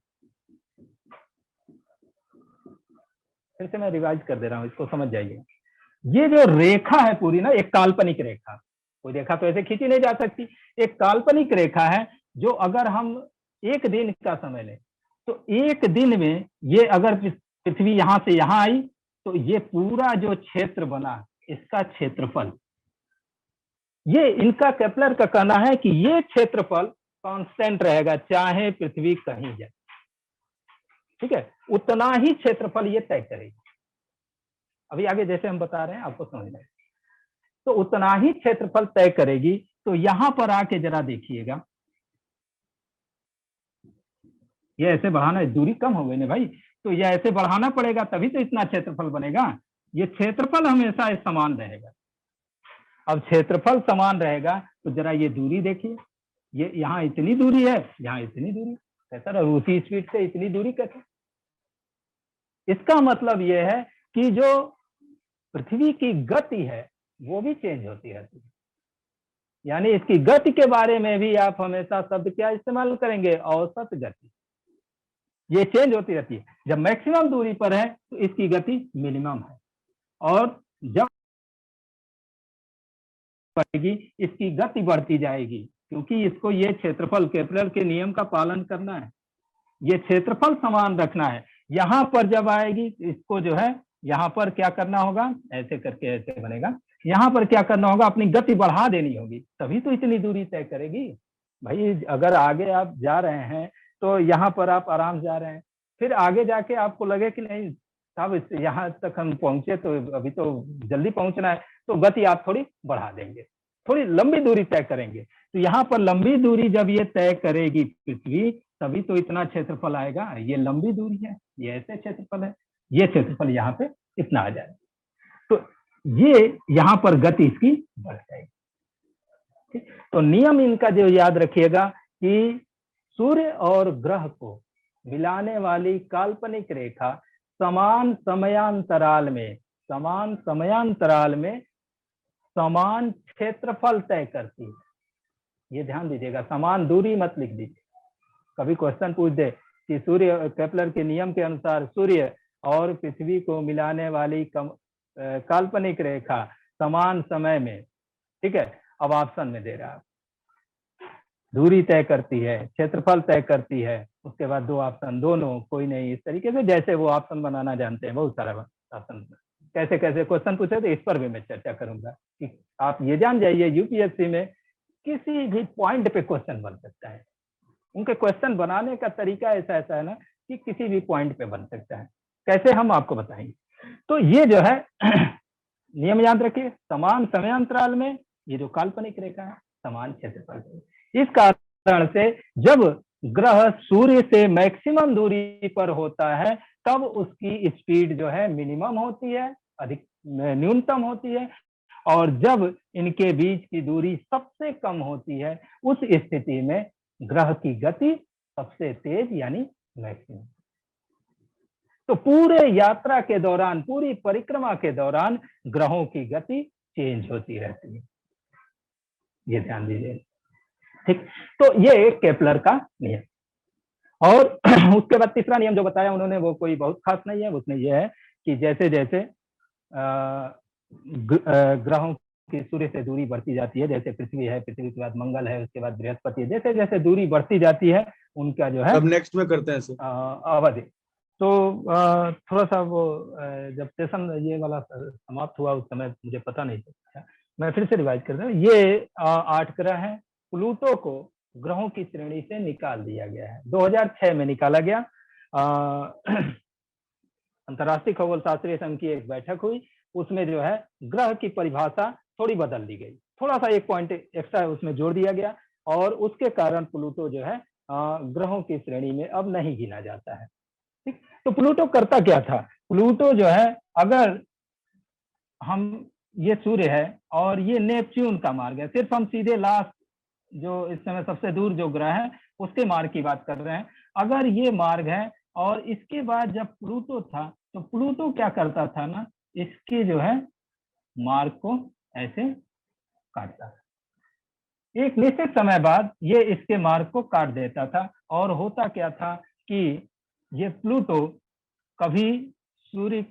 फिर से मैं रिवाइज कर दे रहा हूं, इसको समझ जाइए। ये जो रेखा है पूरी ना, एक काल्पनिक रेखा, कोई रेखा तो ऐसे खींची नहीं जा सकती, एक काल्पनिक रेखा है, जो अगर हम एक दिन का समय लें तो एक दिन में ये अगर पृथ्वी यहां से यहां आई तो ये पूरा जो क्षेत्र बना, इसका क्षेत्रफल, ये इनका केपलर का कहना है कि ये क्षेत्रफल कांस्टेंट रहेगा चाहे पृथ्वी कहीं जाए। ठीक है, उतना ही क्षेत्रफल ये तय करेगी। अभी आगे जैसे हम बता रहे हैं आपको समझ में, तो उतना ही क्षेत्रफल तय करेगी। तो यहां पर आके जरा देखिएगा, ये ऐसे बढ़ाना, दूरी कम हो गई ना भाई, तो ये ऐसे बढ़ाना पड़ेगा तभी तो इतना क्षेत्रफल बनेगा। ये क्षेत्रफल हमेशा समान रहेगा। अब क्षेत्रफल समान रहेगा तो जरा ये दूरी देखिए, ये यहाँ इतनी दूरी है, यहाँ इतनी दूरी, कैसा उसी स्पीड से इतनी दूरी कैसे। इसका मतलब यह है कि जो पृथ्वी की गति है वो भी चेंज होती रहती है। यानी इसकी गति के बारे में भी आप हमेशा शब्द क्या इस्तेमाल करेंगे, औसत गति। ये चेंज होती रहती है। जब मैक्सिमम दूरी पर है तो इसकी गति मिनिमम है, और जब बढ़ेगी इसकी गति बढ़ती जाएगी, क्योंकि इसको ये क्षेत्रफल, केपलर के नियम का पालन करना है, ये क्षेत्रफल समान रखना है। यहाँ पर जब आएगी इसको जो है यहाँ पर क्या करना होगा, ऐसे करके ऐसे बनेगा, यहाँ पर क्या करना होगा, अपनी गति बढ़ा देनी होगी, तभी तो इतनी दूरी तय करेगी। भाई अगर आगे आप जा रहे हैं तो यहाँ पर आप आराम जा रहे हैं, फिर आगे जाके आपको लगे कि नहीं साहब यहाँ तक हम पहुंचे तो अभी तो जल्दी पहुंचना है, तो गति आप थोड़ी बढ़ा देंगे, थोड़ी लंबी दूरी तय करेंगे। तो यहाँ पर लंबी दूरी जब ये तय करेगी पृथ्वी, तभी तो इतना क्षेत्रफल आएगा। ये लंबी दूरी है, ये ऐसे क्षेत्रफल है। ये क्षेत्रफल यहाँ पे इतना आ जाए, तो ये यहाँ पर गति इसकी बढ़ जाएगी। तो नियम इनका जो याद रखिएगा कि सूर्य और ग्रह को मिलाने वाली काल्पनिक रेखा समान समयांतराल में समान क्षेत्रफल तय करती है। ये ध्यान दीजिएगा, समान दूरी मत लिख दीजिए। कभी क्वेश्चन पूछ दे कि सूर्य, केपलर के नियम के अनुसार सूर्य और पृथ्वी को मिलाने वाली काल्पनिक रेखा समान समय में, ठीक है, अब ऑप्शन में दे रहा है, दूरी तय करती है, क्षेत्रफल तय करती है, उसके बाद दो ऑप्शन, दोनों, कोई नहीं, इस तरीके से जैसे वो ऑप्शन बनाना जानते हैं, बहुत सारा ऑप्शन, कैसे कैसे क्वेश्चन पूछे तो इस पर भी मैं चर्चा करूंगा कि आप ये जान जाइए यूपीएससी में किसी भी पॉइंट पे क्वेश्चन बन सकता है। उनके क्वेश्चन बनाने का तरीका ऐसा ऐसा है ना कि किसी भी पॉइंट पे बन सकता है। कैसे, हम आपको बताएंगे। तो ये जो है नियम याद रखिए, समान समयांतराल में ये जो काल्पनिक रेखा है समान क्षेत्रफल। इस कारण से जब ग्रह सूर्य से मैक्सिमम दूरी पर होता है तब उसकी स्पीड जो है मिनिमम होती है, अधिक न्यूनतम होती है, और जब इनके बीच की दूरी सबसे कम होती है उस स्थिति में ग्रह की गति सबसे तेज यानी मैक्सिमम। तो पूरे यात्रा के दौरान, पूरी परिक्रमा के दौरान ग्रहों की गति चेंज होती रहती है, ये ध्यान दीजिए, ठीक। तो ये एक केपलर का नियम। और उसके बाद तीसरा नियम जो बताया उन्होंने वो कोई बहुत खास नहीं है, उसमें यह है कि जैसे जैसे ग्रहों की सूर्य से दूरी बढ़ती जाती है, जैसे पृथ्वी है, पृथ्वी के बाद मंगल है, उसके बाद बृहस्पति है, जैसे जैसे दूरी बढ़ती जाती है उनका जो है अब नेक्स्ट में करते हैं अवधि। तो थोड़ा सा वो जब सेशन ये वाला समाप्त हुआ उस समय मुझे पता नहीं था, मैं फिर से रिवाइज कर रहा हूँ। ये 8 ग्रह हैं। प्लूटो को ग्रहों की श्रेणी से निकाल दिया गया है, 2006 में निकाला गया। अंतर्राष्ट्रीय खगोल शास्त्रीय संघ की एक बैठक हुई, उसमें जो है ग्रह की परिभाषा थोड़ी बदल दी गई, थोड़ा सा एक पॉइंट एक्स्ट्रा उसमें जोड़ दिया गया, और उसके कारण प्लूटो जो है ग्रहों की श्रेणी में अब नहीं गिना जाता है, ठीक। तो प्लूटो करता क्या था? प्लूटो जो है, अगर हम, ये सूर्य है और ये नेपच्यून का मार्ग है, सिर्फ हम सीधे लास्ट जो इस समय सबसे दूर जो ग्रह है उसके मार्ग की बात कर रहे हैं। अगर ये मार्ग है और इसके बाद जब प्लूटो था तो प्लूटो क्या करता था ना, इसके जो है मार्ग को ऐसे काटता था, एक निश्चित समय बाद ये इसके मार्ग को काट देता था। और होता क्या था कि ये प्लूटो कभी सूर्य,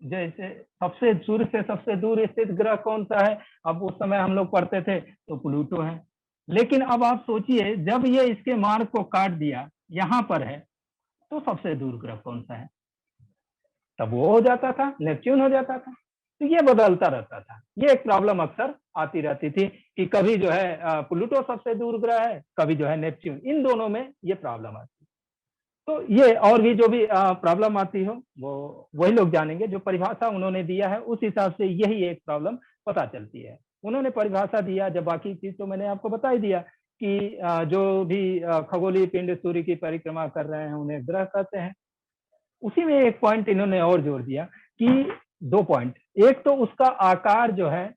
जैसे सूर्य से सबसे दूर स्थित ग्रह कौन सा है, अब उस समय हम लोग पढ़ते थे तो प्लूटो है। लेकिन अब आप सोचिए, जब ये इसके मार्ग को काट दिया, यहाँ पर है, तो सबसे दूर ग्रह कौन सा है? तब वो हो जाता था, नेपच्यून हो जाता था। तो ये बदलता रहता था, ये एक प्रॉब्लम अक्सर आती रहती थी कि कभी जो है प्लूटो सबसे दूर ग्रह है, कभी जो है नेपच्यून, इन दोनों में ये प्रॉब्लम आती है। तो ये और भी जो भी प्रॉब्लम आती हो वो वही लोग जानेंगे, जो परिभाषा उन्होंने दिया है उस हिसाब से यही एक प्रॉब्लम पता चलती है। उन्होंने परिभाषा दिया, जब बाकी चीज तो मैंने आपको बता ही दिया कि जो भी खगोलीय पिंड सूर्य की परिक्रमा कर रहे हैं उन्हें ग्रह कहते हैं। उसी में एक पॉइंट इन्होंने और जोड़ दिया कि 2 पॉइंट, एक तो उसका आकार जो है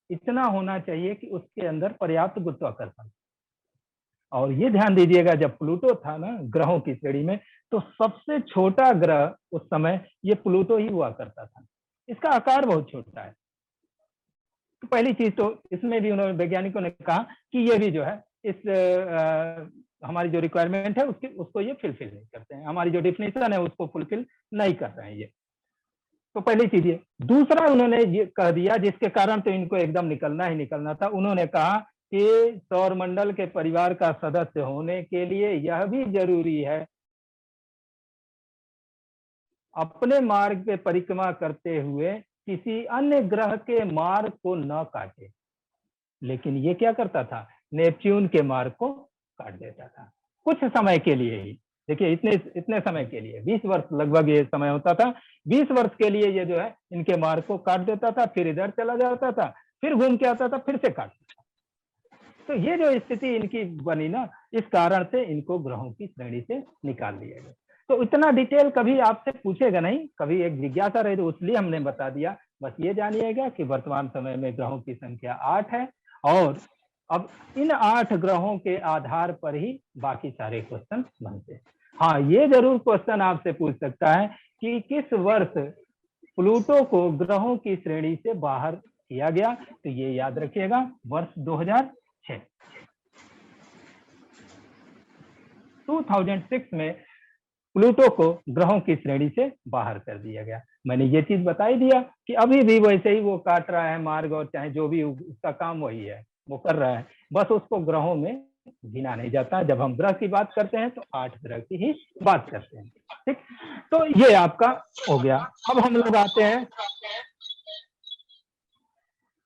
इतना होना चाहिए कि उसके अंदर पर्याप्त गुरुत्वाकर्षण। और ये ध्यान दीजिएगा, जब प्लूटो था ना ग्रहों की श्रेणी में, तो सबसे छोटा ग्रह उस समय ये प्लूटो ही हुआ करता था, इसका आकार बहुत छोटा है। तो पहली चीज तो इसमें भी उन्होंने, वैज्ञानिकों ने कहा कि ये भी जो है इस हमारी जो रिक्वायरमेंट है उसको ये फुलफिल नहीं करते हैं, हमारी जो डिफिनेशन है उसको फुलफिल नहीं कर रहे हैं ये। तो पहली चीज ये। दूसरा उन्होंने ये कह दिया, जिसके कारण तो इनको एकदम निकलना ही निकलना था, उन्होंने कहा कि सौरमंडल के परिवार का सदस्य होने के लिए यह भी जरूरी है अपने मार्ग पे परिक्रमा करते हुए किसी अन्य ग्रह के मार्ग को न काटे। लेकिन ये क्या करता था, नेपच्यून के मार्ग को काट देता था, कुछ समय के लिए ही। देखिए इतने समय के लिए, 20 वर्ष लगभग ये समय होता था, 20 वर्ष के लिए ये जो है इनके मार्ग को काट देता था, फिर इधर चला जाता था, फिर घूम के आता था, फिर से काटता था। तो ये जो स्थिति इनकी बनी ना, इस कारण से इनको ग्रहों की श्रेणी से निकाल दिया गया। तो इतना डिटेल कभी आपसे पूछेगा नहीं, कभी एक जिज्ञासा रही तो इसलिए हमने बता दिया। बस ये जानिएगा कि वर्तमान समय में ग्रहों की संख्या 8 है और अब इन 8 ग्रहों के आधार पर ही बाकी सारे क्वेश्चन बनते हैं। हाँ, ये जरूर क्वेश्चन आपसे पूछ सकता है कि किस वर्ष प्लूटो को ग्रहों की श्रेणी से बाहर किया गया, तो ये याद रखिएगा, वर्ष 2006। 2006 में प्लूटो को ग्रहों की श्रेणी से बाहर कर दिया गया। मैंने ये चीज बता ही दिया कि अभी भी वैसे ही वो काट रहा है मार्ग, और चाहे जो भी उसका काम वही है, वो कर रहा है, बस उसको ग्रहों में गिना नहीं जाता। जब हम ग्रह की बात करते हैं तो 8 ग्रह की ही बात करते हैं। ठीक, तो ये आपका हो गया। अब हम लोग आते हैं,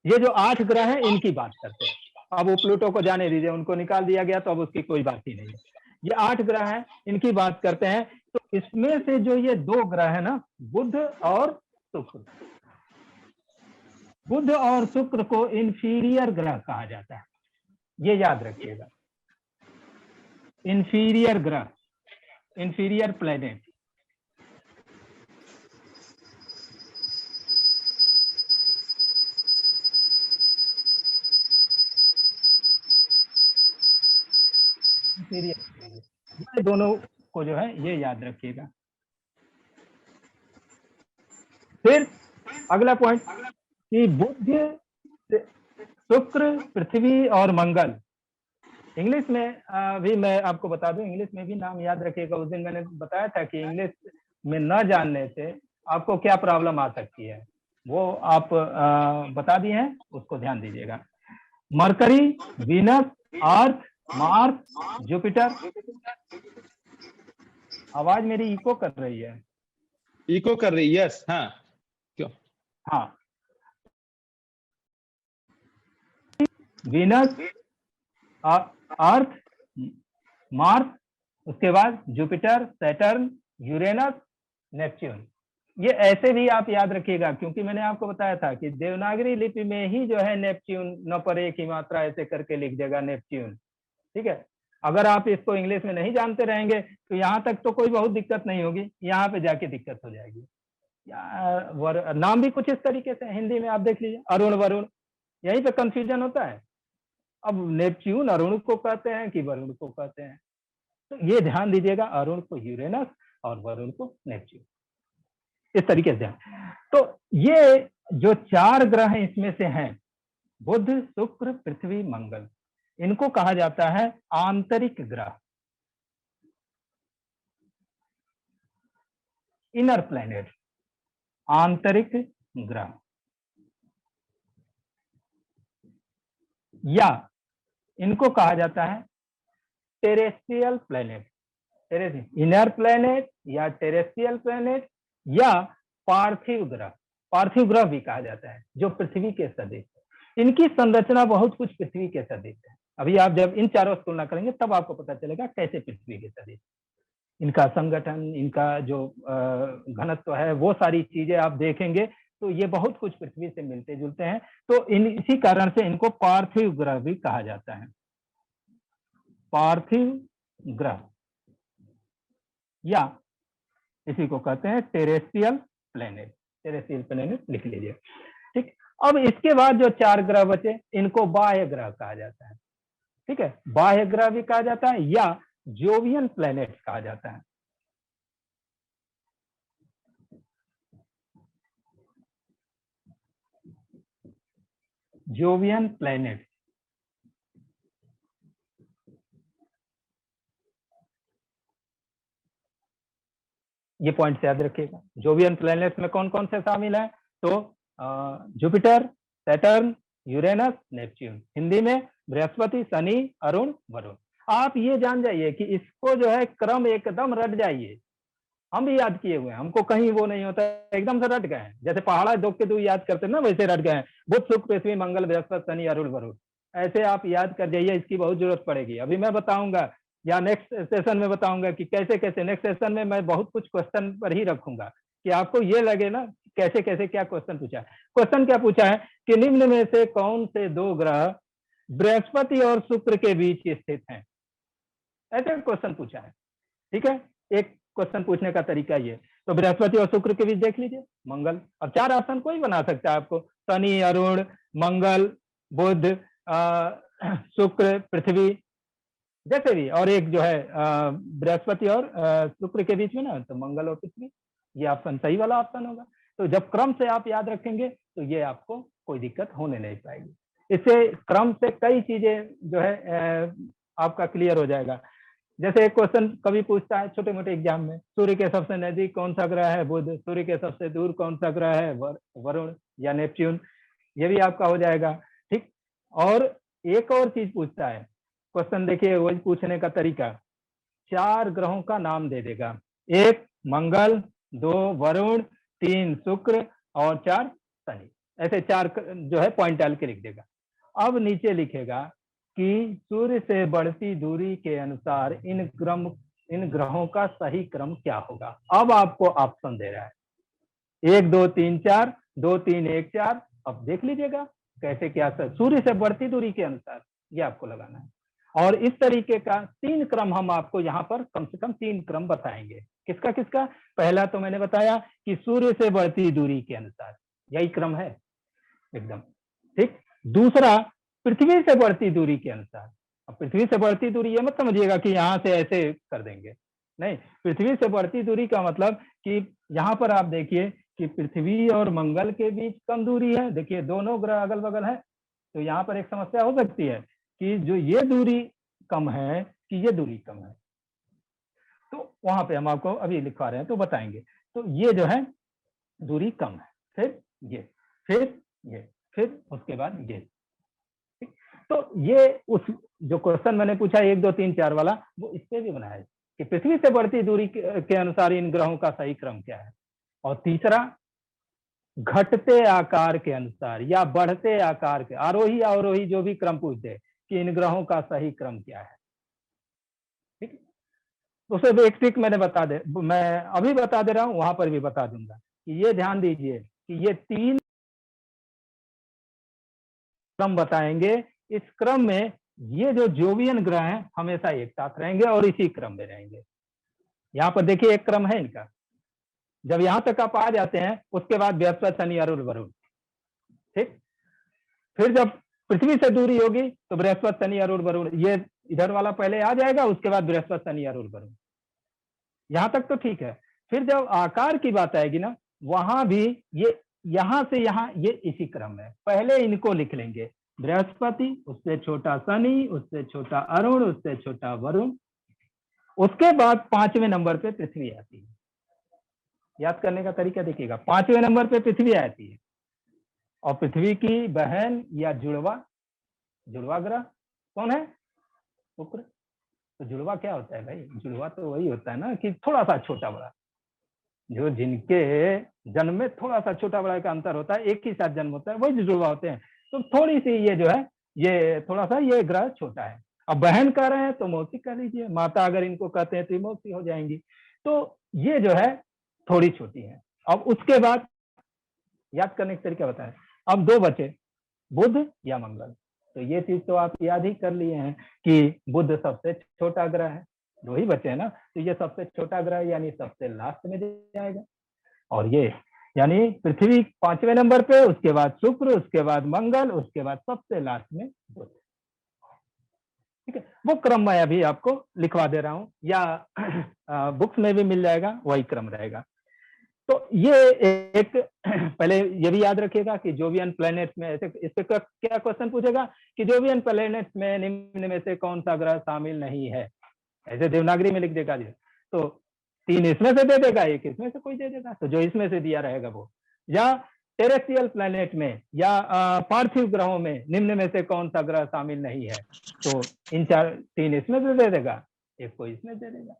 ये जो 8 ग्रह हैं इनकी बात करते हैं। अब वो प्लूटो को जाने दीजिए, उनको निकाल दिया गया तो अब उसकी कोई बात ही नहीं है। ये 8 ग्रह हैं, इनकी बात करते हैं। तो इसमें से जो ये 2 ग्रह है ना, बुध और शुक्र, बुध और शुक्र को इंफीरियर ग्रह कहा जाता है, ये याद रखिएगा। इंफीरियर ग्रह, इंफीरियर प्लैनेट। ये दोनों को जो है ये याद रखिएगा। फिर अगला पॉइंट कि बुध, शुक्र, पृथ्वी और मंगल। इंग्लिश में भी मैं आपको बता दूं, इंग्लिश में भी नाम याद रखिएगा। उस दिन मैंने बताया था कि इंग्लिश में न जानने से आपको क्या प्रॉब्लम आ सकती है, वो आप बता दिए हैं, उसको ध्यान दीजिएगा। मरकरी, वीनस, अर्थ, मार्स, जुपिटर। आवाज मेरी इको कर रही है। इको कर रही है? यस। हाँ, क्यों? हाँ, वीनस, अर्थ, मार्स, उसके बाद जुपिटर, सैटर्न, यूरेनस, नेपच्यून। ये ऐसे भी आप याद रखिएगा, क्योंकि मैंने आपको बताया था कि देवनागरी लिपि में ही जो है नेपच्यून, न पर एक ही मात्रा ऐसे करके लिख देगा नेपच्यून। ठीक है, अगर आप इसको इंग्लिश में नहीं जानते रहेंगे तो यहाँ तक तो कोई बहुत दिक्कत नहीं होगी, यहाँ पे जाके दिक्कत हो जाएगी। नाम भी कुछ इस तरीके से हिंदी में आप देख लीजिए, अरुण, वरुण, यहीं पे कंफ्यूजन होता है। अब नेपच्यून अरुण को कहते हैं कि वरुण को कहते हैं, तो ये ध्यान दीजिएगा, अरुण को यूरेनस और वरुण को नेपच्यून, इस तरीके से। तो ये जो 4 ग्रह इसमें से हैं, बुध, शुक्र, पृथ्वी, मंगल, इनको कहा जाता है आंतरिक ग्रह, इनर प्लैनेट, आंतरिक ग्रह, या इनको कहा जाता है टेरेस्ट्रियल प्लैनेट, इनर प्लैनेट या टेरेस्ट्रियल प्लैनेट या पार्थिव ग्रह। पार्थिव ग्रह भी कहा जाता है, जो पृथ्वी के सदृश है। इनकी संरचना बहुत कुछ पृथ्वी के सदृश है। अभी आप जब इन चारों से तुलना करेंगे तब आपको पता चलेगा कैसे पृथ्वी के सदृश, इनका संगठन, इनका जो घनत्व है, वो सारी चीजें आप देखेंगे तो ये बहुत कुछ पृथ्वी से मिलते जुलते हैं। तो इसी कारण से इनको पार्थिव ग्रह भी कहा जाता है, पार्थिव ग्रह, या इसी को कहते हैं टेरेस्ट्रियल प्लैनेट। टेरेस्ट्रियल प्लैनेट लिख लीजिए। ठीक, अब इसके बाद जो 4 ग्रह बचे, इनको बाह्य ग्रह कहा जाता है। ठीक है, बाह्य ग्रह भी कहा जाता है या जोवियन प्लैनेट कहा जाता है। जोवियन प्लैनेट, ये पॉइंट याद रखिएगा। जोवियन प्लैनेट्स में कौन कौन से शामिल हैं? तो Jupiter, Saturn, Uranus, Neptune. Hindi में बृहस्पति, शनि, अरुण, वरुण। आप ये जान जाइए कि इसको जो है क्रम एकदम रट जाइए। हम भी याद किए हुए हैं, हमको कहीं वो नहीं होता, एकदम से रट गए हैं। जैसे पहाड़ा दो के 2 याद करते हैं ना, वैसे रट गए हैं। बुध, शुक्र, पृथ्वी, मंगल, बृहस्पति, शनि, अरुण, वरुण, ऐसे आप याद कर जाइए। इसकी बहुत जरूरत पड़ेगी। अभी मैं बताऊंगा या नेक्स्ट सेशन में बताऊंगा कि कैसे कैसे। नेक्स्ट सेशन में मैं बहुत कुछ क्वेश्चन पर ही रखूंगा कि आपको ये लगे ना कैसे कैसे क्या क्वेश्चन पूछा है। क्वेश्चन क्या पूछा है कि निम्न में से कौन से 2 ग्रह बृहस्पति और शुक्र के बीच स्थित हैं, ऐसे क्वेश्चन पूछा है। ठीक है, एक क्वेश्चन पूछने का तरीका ये। तो बृहस्पति और शुक्र के बीच देख लीजिए मंगल, और 4 ऑप्शन कोई बना सकता है आपको, शनि, अरुण, मंगल, बुध, शुक्र, पृथ्वी, जैसे भी, और एक जो है बृहस्पति और शुक्र के बीच में ना, तो मंगल और पृथ्वी, ये ऑप्शन सही वाला ऑप्शन होगा। तो जब क्रम से आप याद रखेंगे तो ये आपको कोई दिक्कत होने नहीं पाएगी। इससे क्रम से कई चीजें जो है आपका क्लियर हो जाएगा। जैसे एक क्वेश्चन कभी पूछता है छोटे मोटे एग्जाम में, सूर्य के सबसे नजदीक कौन सा ग्रह है? बुध। सूर्य के सबसे दूर कौन सा ग्रह है? वरुण या नेपच्यून। ये भी आपका हो जाएगा, ठीक। और एक और चीज पूछता है क्वेश्चन, देखिए वही पूछने का तरीका, 4 ग्रहों का नाम दे देगा, 1 मंगल, 2 वरुण, 3 शुक्र और 4 शनि, ऐसे 4 जो है पॉइंट डाल के लिख देगा। अब नीचे लिखेगा कि सूर्य से बढ़ती दूरी के अनुसार इन ग्रहों का सही क्रम क्या होगा। अब आपको ऑप्शन दे रहा है 1 2 3 4, 2 3 1 4। अब देख लीजिएगा कैसे क्या सूर्य से बढ़ती दूरी के अनुसार ये आपको लगाना है। और इस तरीके का 3 क्रम हम आपको यहाँ पर कम से कम 3 क्रम बताएंगे। किसका किसका? पहला तो मैंने बताया कि सूर्य से बढ़ती दूरी के अनुसार, यही क्रम है एकदम, ठीक। दूसरा पृथ्वी से बढ़ती दूरी के अनुसार। अब पृथ्वी से बढ़ती दूरी ये मत समझिएगा कि यहाँ से ऐसे कर देंगे, नहीं। पृथ्वी से बढ़ती दूरी का मतलब कि यहाँ पर आप देखिए कि पृथ्वी और मंगल के बीच कम दूरी है, देखिए दोनों ग्रह अगल बगल है, तो यहाँ पर एक समस्या हो सकती है कि जो ये दूरी कम है कि ये दूरी कम है, तो वहां पे हम आपको अभी लिखवा रहे हैं तो बताएंगे। तो ये जो है दूरी कम है, फिर ये, फिर ये, फिर उसके बाद ये। तो ये उस जो क्वेश्चन मैंने पूछा 1 2 3 4 वाला, वो इससे भी बनाया है कि पृथ्वी से बढ़ती दूरी के अनुसार इन ग्रहों का सही क्रम क्या है। और तीसरा घटते आकार के अनुसार या बढ़ते आकार के, आरोही अवरोही जो भी क्रम पूछ दे कि इन ग्रहों का सही क्रम क्या है, ठीक। उसे भी एक ट्रिक मैं अभी बता दे रहा हूं, वहां पर भी बता दूंगा कि ये ध्यान दीजिए कि ये 3 क्रम बताएंगे। इस क्रम में ये जो जोवियन ग्रह हैं हमेशा एक साथ रहेंगे और इसी क्रम में रहेंगे। यहाँ पर देखिए एक क्रम है इनका, जब यहां तक आप आ जाते हैं उसके बाद बृहस्पति, शनि, अरुण, वरुण, ठीक। फिर जब पृथ्वी से दूरी होगी तो बृहस्पति, शनि, अरुण, वरुण, ये इधर वाला पहले आ जाएगा, उसके बाद बृहस्पति, शनि, अरुण, वरुण। यहां तक तो ठीक है। फिर जब आकार की बात आएगी ना, वहां भी ये यहां से यहां ये इसी क्रम में, पहले इनको लिख लेंगे, बृहस्पति, उससे छोटा शनि, उससे छोटा अरुण, उससे छोटा वरुण, उसके बाद 5वें नंबर पे पृथ्वी आती है। याद करने का तरीका देखिएगा, 5वें नंबर पे पृथ्वी आती है, और पृथ्वी की बहन या जुड़वा ग्रह कौन है? शुक्र। तो जुड़वा क्या होता है भाई? जुड़वा तो वही होता है ना कि थोड़ा सा छोटा बड़ा, जो जिनके जन्म में थोड़ा सा छोटा बड़ा का अंतर होता है, एक ही साथ जन्म होता है, वही जुड़वा होते हैं। तो थोड़ी सी ये जो है, ये थोड़ा सा ये ग्रह छोटा है। अब बहन कह रहे हैं तो मौसी कह लीजिए, माता अगर इनको कहते हैं तो मौसी हो जाएंगी। तो ये जो है थोड़ी छोटी है। अब उसके बाद याद करने का तरीका बताएं। अब 2 बचे, बुध या मंगल। तो ये चीज तो आप याद ही कर लिए हैं कि बुध सबसे छोटा ग्रह है, 2 ही बचे हैं ना, तो ये सबसे छोटा ग्रह यानी सबसे लास्ट में जाएगा। और ये यानी पृथ्वी 5वें नंबर पे, उसके बाद शुक्र, उसके बाद मंगल, उसके बाद सबसे लास्ट में बुध, ठीक है। वो क्रम मैं अभी आपको लिखवा दे रहा हूं, या बुक्स में भी मिल जाएगा, वही क्रम रहेगा। तो ये एक पहले ये भी याद रखिएगा कि जोवियन प्लैनेट्स में ऐसे, इस पे क्या क्वेश्चन पूछेगा कि जोवियन प्लैनेट्स में निम्न में से कौन सा ग्रह शामिल नहीं है, ऐसे देवनागरी में लिख देगा जी। तो 3 इसमें से दे देगा, 1 इसमें से कोई दे देगा, तो जो इसमें से दिया रहेगा वो। या टेरेस्ट्रियल प्लैनेट में या पार्थिव ग्रहों में निम्न में से कौन सा ग्रह शामिल नहीं है, तो इन 3 इसमें से दे देगा, 1 को इसमें दे देगा।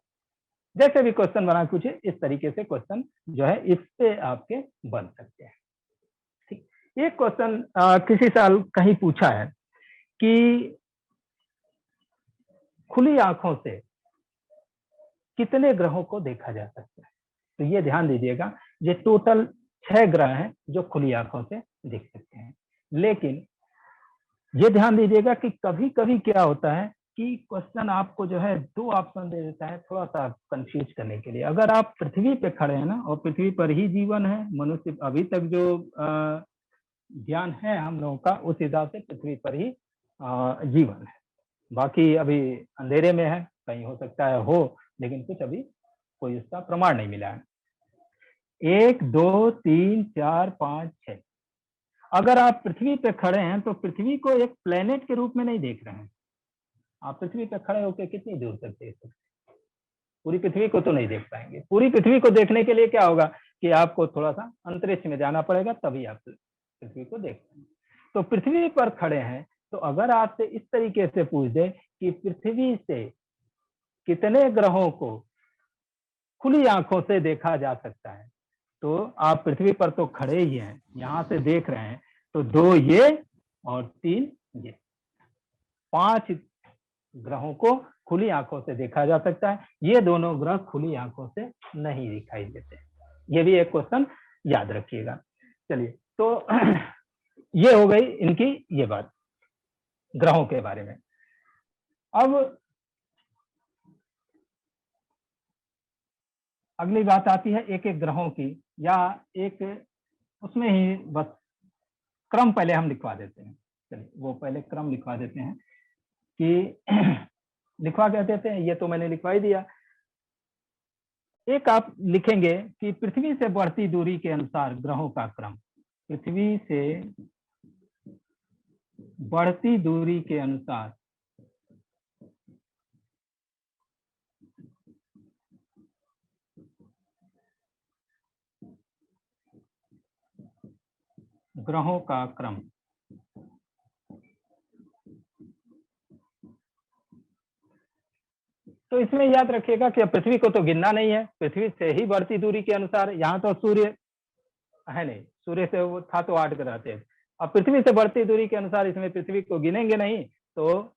जैसे भी क्वेश्चन बना पूछे, इस तरीके से क्वेश्चन जो है इससे आपके बन सकते हैं, ठीक। एक क्वेश्चन किसी साल कहीं पूछा है कि खुली आंखों से कितने ग्रहों को देखा जा सकता है। तो ये ध्यान दीजिएगा, ये टोटल 6 ग्रह हैं जो खुली आंखों से देख सकते हैं। लेकिन ये ध्यान दीजिएगा कि कभी कभी क्या होता है कि क्वेश्चन आपको जो है 2 ऑप्शन दे देता है थोड़ा सा कंफ्यूज करने के लिए। अगर आप पृथ्वी पे खड़े हैं ना, और पृथ्वी पर ही जीवन है, मनुष्य अभी तक जो ज्ञान है हम लोगों का, उस हिसाब से पृथ्वी पर ही जीवन है। बाकी अभी अंधेरे में है, कहीं हो सकता है हो, लेकिन कुछ अभी कोई इसका प्रमाण नहीं मिला है। 1 2 3 4 5 6। अगर आप पृथ्वी पे खड़े हैं तो पृथ्वी को एक प्लेनेट के रूप में नहीं देख रहे हैं। आप पृथ्वी पे खड़े होकर कितनी दूर तक देख सकते हैं? पूरी पृथ्वी को तो नहीं देख पाएंगे। पूरी पृथ्वी को देखने के लिए क्या होगा कि आपको थोड़ा सा अंतरिक्ष में जाना पड़ेगा, तभी आप पृथ्वी को देख पाएंगे। तो पृथ्वी पर खड़े हैं, तो अगर आपसे इस तरीके से पूछ दे कि पृथ्वी से कितने ग्रहों को खुली आंखों से देखा जा सकता है, तो आप पृथ्वी पर तो खड़े ही हैं, यहां से देख रहे हैं, तो 2 ये और 3 ये, 5 ग्रहों को खुली आंखों से देखा जा सकता है। ये दोनों ग्रह खुली आंखों से नहीं दिखाई देते। ये भी एक क्वेश्चन याद रखिएगा। चलिए, तो ये हो गई इनकी ये बात ग्रहों के बारे में। अब अगली बात आती है एक एक ग्रहों की, या एक उसमें ही बस क्रम पहले हम लिखवा देते हैं। चलिए, वो पहले क्रम लिखवा देते हैं कि लिखवा क्या देते हैं, ये तो मैंने लिखवा ही दिया। एक आप लिखेंगे कि पृथ्वी से बढ़ती दूरी के अनुसार ग्रहों का क्रम। पृथ्वी से बढ़ती दूरी के अनुसार ग्रहों का क्रम। तो इसमें याद रखिएगा कि पृथ्वी को तो गिनना नहीं है, पृथ्वी से ही बढ़ती दूरी के अनुसार। यहाँ तो सूर्य है नहीं, सूर्य से वो था तो 8 ग्रह थे। अब पृथ्वी से बढ़ती दूरी के अनुसार इसमें पृथ्वी को गिनेंगे नहीं, तो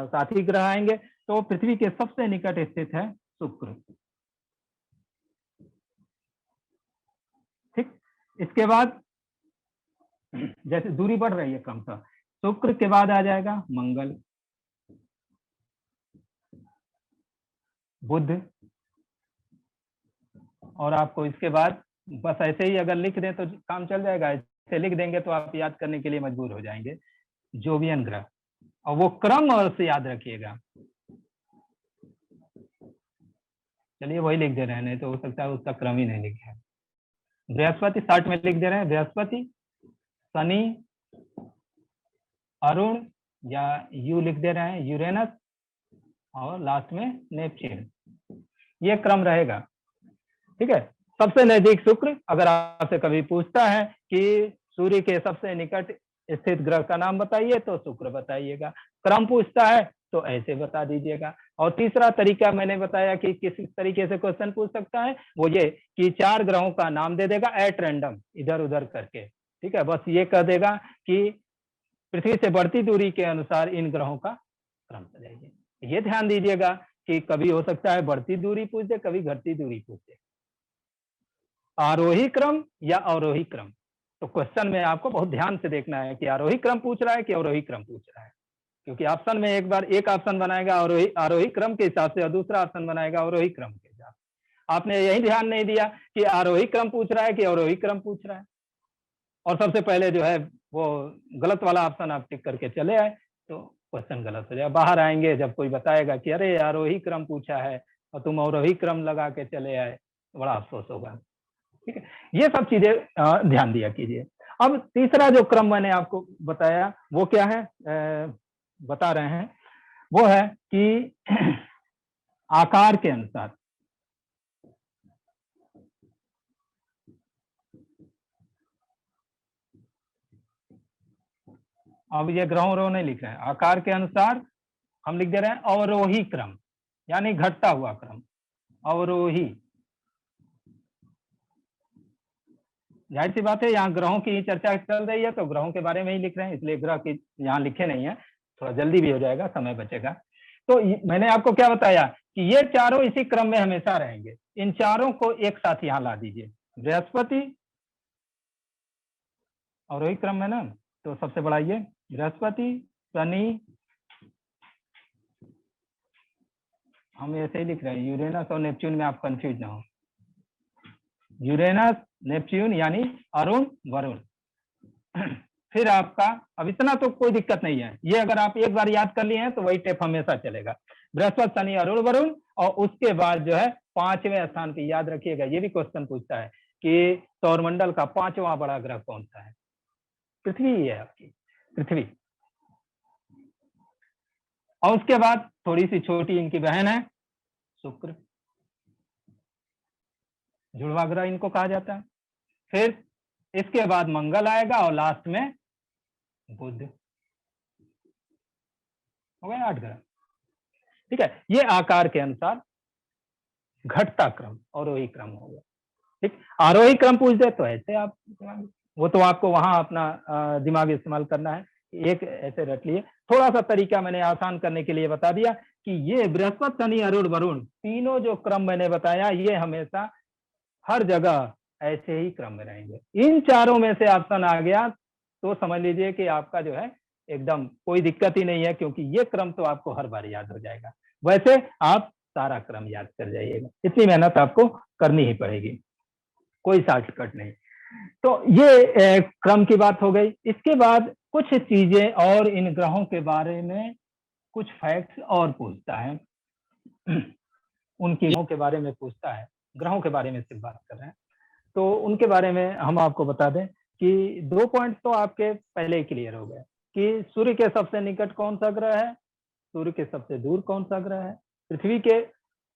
7 ही ग्रह आएंगे। तो पृथ्वी के सबसे निकट स्थित है शुक्र। ठीक, इसके बाद जैसे दूरी बढ़ रही है क्रमशः, शुक्र के बाद आ जाएगा मंगल, बुध, और आपको इसके बाद बस ऐसे ही अगर लिख दें तो काम चल जाएगा। ऐसे लिख देंगे तो आप याद करने के लिए मजबूर हो जाएंगे। जोवियन ग्रह, और वो क्रम और से याद रखिएगा। चलिए वही लिख दे रहे हैं, नहीं तो हो सकता है उसका क्रम ही नहीं लिखे। बृहस्पति 60 में लिख दे रहे हैं, बृहस्पति, शनि, अरुण या यू लिख दे रहे हैं, यूरेनस, और लास्ट में नेपच्यून। ये क्रम रहेगा। ठीक है, सबसे नजदीक शुक्र। अगर आपसे कभी पूछता है कि सूर्य के सबसे निकट स्थित ग्रह का नाम बताइए, तो शुक्र बताइएगा। क्रम पूछता है तो ऐसे बता दीजिएगा। और तीसरा तरीका मैंने बताया कि किस तरीके से क्वेश्चन पूछ सकता है, वो ये कि 4 ग्रहों का नाम दे देगा एट रैंडम, इधर उधर करके। ठीक है, बस ये कह देगा कि पृथ्वी से बढ़ती दूरी के अनुसार इन ग्रहों का क्रम बताइए। ये ध्यान दीजिएगा कि कभी हो सकता है बढ़ती दूरी पूछ दे, कभी घटती दूरी पूछ दे, आरोही क्रम या अवरोही क्रम। तो क्वेश्चन में आपको बहुत ध्यान से देखना है कि आरोही क्रम पूछ रहा है कि अवरोही क्रम पूछ रहा है, क्योंकि ऑप्शन में एक बार एक ऑप्शन बनाएगा आरोही क्रम के हिसाब से, और दूसरा ऑप्शन बनाएगा अवरोही क्रम के हिसाब से। आपने यही ध्यान नहीं दिया कि आरोही क्रम पूछ रहा है कि अवरोही क्रम पूछ रहा है, और सबसे पहले जो है वो गलत वाला ऑप्शन आप टिक करके चले आए, तो क्वेश्चन गलत हो जाएगा। बाहर आएंगे जब कोई बताएगा कि अरे आरोही क्रम पूछा है और तुम अवरोही क्रम लगा के चले आए, तो बड़ा अफसोस होगा। ठीक है, ये सब चीजें ध्यान दिया कीजिए। अब तीसरा जो क्रम मैंने आपको बताया वो क्या है, बता रहे हैं, वो है कि आकार के अनुसार। अब ये ग्रहों रो नहीं लिख रहे हैं, आकार के अनुसार हम लिख दे रहे हैं अवरोही क्रम, यानी घटता हुआ क्रम, अवरोही। जाहिर सी बात है यहाँ ग्रहों की चर्चा चल रही है, तो ग्रहों के बारे में ही लिख रहे हैं, इसलिए ग्रह की यहाँ लिखे नहीं है, थोड़ा जल्दी भी हो जाएगा, समय बचेगा। तो मैंने आपको क्या बताया कि ये चारों इसी क्रम में हमेशा रहेंगे। इन चारों को एक साथ यहाँ ला दीजिए। बृहस्पति अवरोही क्रम में ना, तो सबसे बड़ा ये बृहस्पति, शनि, हम ऐसे ही लिख रहे हैं, यूरेनस और नेपच्यून में आप कंफ्यूज ना हो। यूरेनस नेपच्यून यानी अरुण वरुण। फिर आपका अब इतना तो कोई दिक्कत नहीं है, ये अगर आप एक बार याद कर लिए हैं तो वही टेप हमेशा चलेगा। बृहस्पति शनि अरुण वरुण, और उसके बाद जो है 5वें स्थान पे, याद रखिएगा ये भी क्वेश्चन पूछता है कि सौरमंडल का 5वां बड़ा ग्रह कौन सा है। पृथ्वी ही है आपकी, पृथ्वी। और उसके बाद थोड़ी सी छोटी इनकी बहन है शुक्र, जुड़वा ग्रह इनको कहा जाता है। फिर इसके बाद मंगल आएगा और लास्ट में बुध। हो गए 8 ग्रह। ठीक है, ये आकार के अनुसार घटता क्रम आरोही क्रम हो गया। ठीक, आरोही क्रम पूछ दे तो ऐसे आप, वो तो आपको वहां अपना दिमाग इस्तेमाल करना है, एक ऐसे रट लिए। थोड़ा सा तरीका मैंने आसान करने के लिए बता दिया कि ये बृहस्पति शनि अरुण वरुण तीनों जो क्रम मैंने बताया, ये हमेशा हर जगह ऐसे ही क्रम में रहेंगे। इन चारों में से ऑप्शन आ गया तो समझ लीजिए कि आपका जो है एकदम कोई दिक्कत ही नहीं है, क्योंकि ये क्रम तो आपको हर बार याद हो जाएगा। वैसे आप सारा क्रम याद कर जाइएगा, इतनी मेहनत आपको करनी ही पड़ेगी, कोई शॉर्टकट नहीं। तो ये क्रम की बात हो गई। इसके बाद कुछ चीजें और इन ग्रहों के बारे में कुछ फैक्ट्स और पूछता है, उनकी ग्रहों के बारे में पूछता है, ग्रहों के बारे में सिर्फ बात कर रहे हैं तो उनके बारे में हम आपको बता दें कि 2 पॉइंट तो आपके पहले ही क्लियर हो गए कि सूर्य के सबसे निकट कौन सा ग्रह है, सूर्य के सबसे दूर कौन सा ग्रह है, पृथ्वी के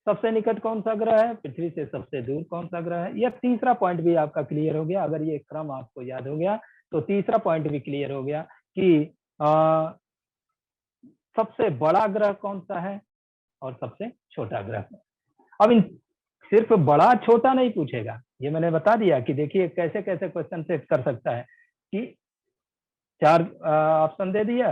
सबसे निकट कौन सा ग्रह है, पृथ्वी से सबसे दूर कौन सा ग्रह है। यह तीसरा पॉइंट भी आपका क्लियर हो गया। अगर ये क्रम आपको याद हो गया तो तीसरा पॉइंट भी क्लियर हो गया कि सबसे बड़ा ग्रह कौन सा है और सबसे छोटा ग्रह। अब इन सिर्फ बड़ा छोटा नहीं पूछेगा, ये मैंने बता दिया कि देखिए कैसे कैसे क्वेश्चन सेट कर सकता है कि 4 ऑप्शन दे दिया,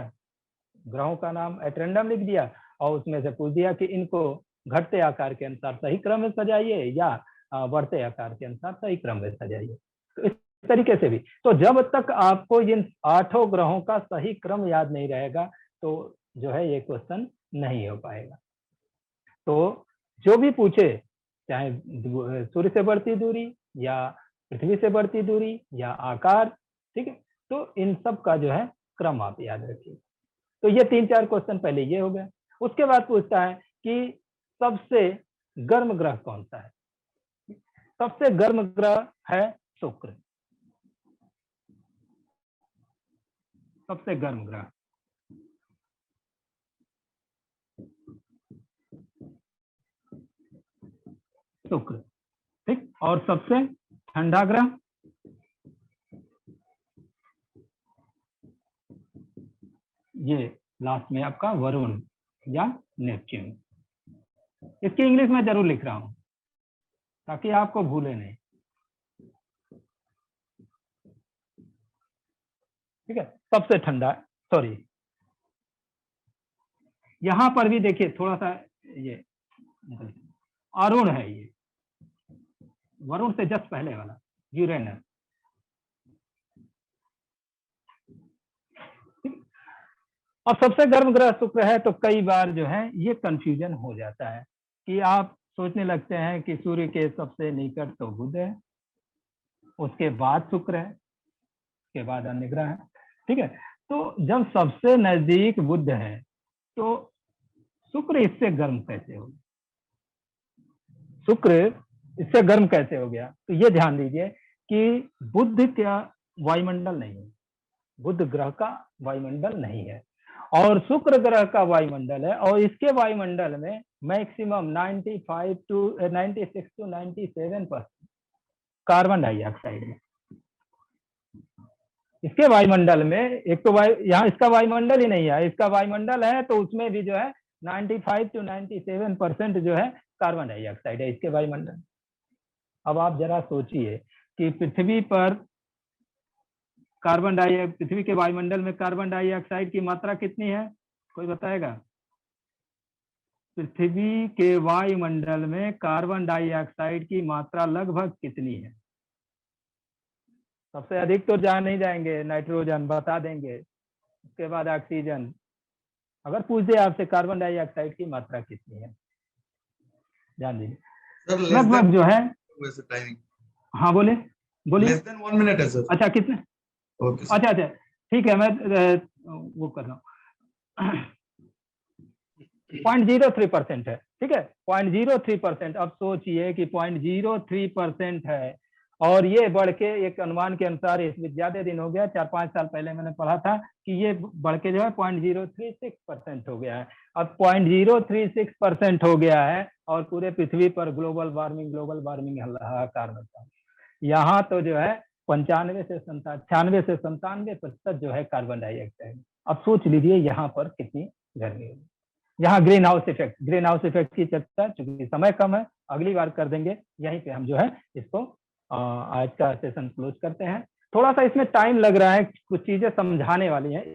ग्रहों का नाम एट रैंडम लिख दिया और उसमें से पूछ दिया कि इनको घटते आकार के अनुसार सही क्रम में सजाइए या बढ़ते आकार के अनुसार सही क्रम में सजाइए। तो इस तरीके से भी, तो जब तक आपको इन 8 ग्रहों का सही क्रम याद नहीं रहेगा तो जो है ये क्वेश्चन नहीं हो पाएगा। तो जो भी पूछे, चाहे सूर्य से बढ़ती दूरी या पृथ्वी से बढ़ती दूरी या आकार, ठीक है, तो इन सब का जो है क्रम आप याद रखिए। तो ये 3-4 क्वेश्चन पहले ये हो गया। उसके बाद पूछता है कि सबसे गर्म ग्रह कौन सा है। सबसे गर्म ग्रह है शुक्र, सबसे गर्म ग्रह। शुक्र, ठीक, और सबसे ठंडा ग्रह ये लास्ट में आपका वरुण या नेपच्यून। इसकी इंग्लिश में जरूर लिख रहा हूं ताकि आपको भूले नहीं। ठीक है, सबसे ठंडा, सॉरी यहां पर भी देखिए थोड़ा सा ये अरुण है, ये वरुण से जस्ट पहले वाला यूरेनस। अब सबसे गर्म ग्रह शुक्र है, तो कई बार जो है ये कंफ्यूजन हो जाता है कि आप सोचने लगते हैं कि सूर्य के सबसे निकट तो बुध है, उसके बाद शुक्र है, उसके बाद अन्य ग्रह है। ठीक है, तो जब सबसे नजदीक बुध है तो शुक्र इससे गर्म कैसे हो गया, शुक्र इससे गर्म कैसे हो गया। तो ये ध्यान दीजिए कि बुध का वायुमंडल नहीं है, बुध ग्रह का वायुमंडल नहीं है और शुक्र ग्रह का वायुमंडल है, और इसके वायुमंडल में मैक्सिमम 96 to 97% कार्बन डाइऑक्साइड है। इसके वायुमंडल में एक तो यहाँ इसका वायुमंडल ही नहीं है, इसका वायुमंडल है तो उसमें भी जो है 95 to 97% जो है कार्बन डाइऑक्साइड है इसके वायुमंडल। अब आप जरा सोचिए कि पृथ्वी पर पृथ्वी के वायुमंडल में कार्बन डाइऑक्साइड की मात्रा कितनी है, कोई बताएगा? पृथ्वी के वायुमंडल में कार्बन डाइऑक्साइड की मात्रा लगभग कितनी है? सबसे अधिक तो जान नहीं जाएंगे, नाइट्रोजन बता देंगे, उसके बाद ऑक्सीजन। अगर पूछ दे आपसे कार्बन डाइऑक्साइड की मात्रा कितनी है ध्यान दीजिए। सर लगभग जो है, वैसे टाइमिंग हाँ बोलिए बोलिए। लेस देन 1 मिनट है सर। अच्छा कितने? Okay sir. अच्छा अच्छा ठीक है, मैं वो कर रहा हूँ। 0.03% है, ठीक है, 0.03%। अब सोचिए कि 0.03% है और ये बढ़ के एक अनुमान के अनुसार, इसमें ज्यादा दिन हो गया, 4-5 साल पहले मैंने पढ़ा था कि ये बढ़ के जो है 0.036% हो गया है। अब 0.036% हो गया है और पूरे पृथ्वी पर ग्लोबल वार्मिंग हाहाकार मचा है। यहाँ तो जो है 95 से 97% जो है कार्बन डाइऑक्साइड। अब सोच लीजिए यहाँ पर कितनी गर्मी होगी। यहाँ ग्रीन हाउस इफेक्ट की चर्चा, चूंकि समय कम है, अगली बार कर देंगे। यहीं पे हम जो है इसको आज का सेशन क्लोज करते हैं। थोड़ा सा इसमें टाइम लग रहा है, कुछ चीजें समझाने वाली हैं।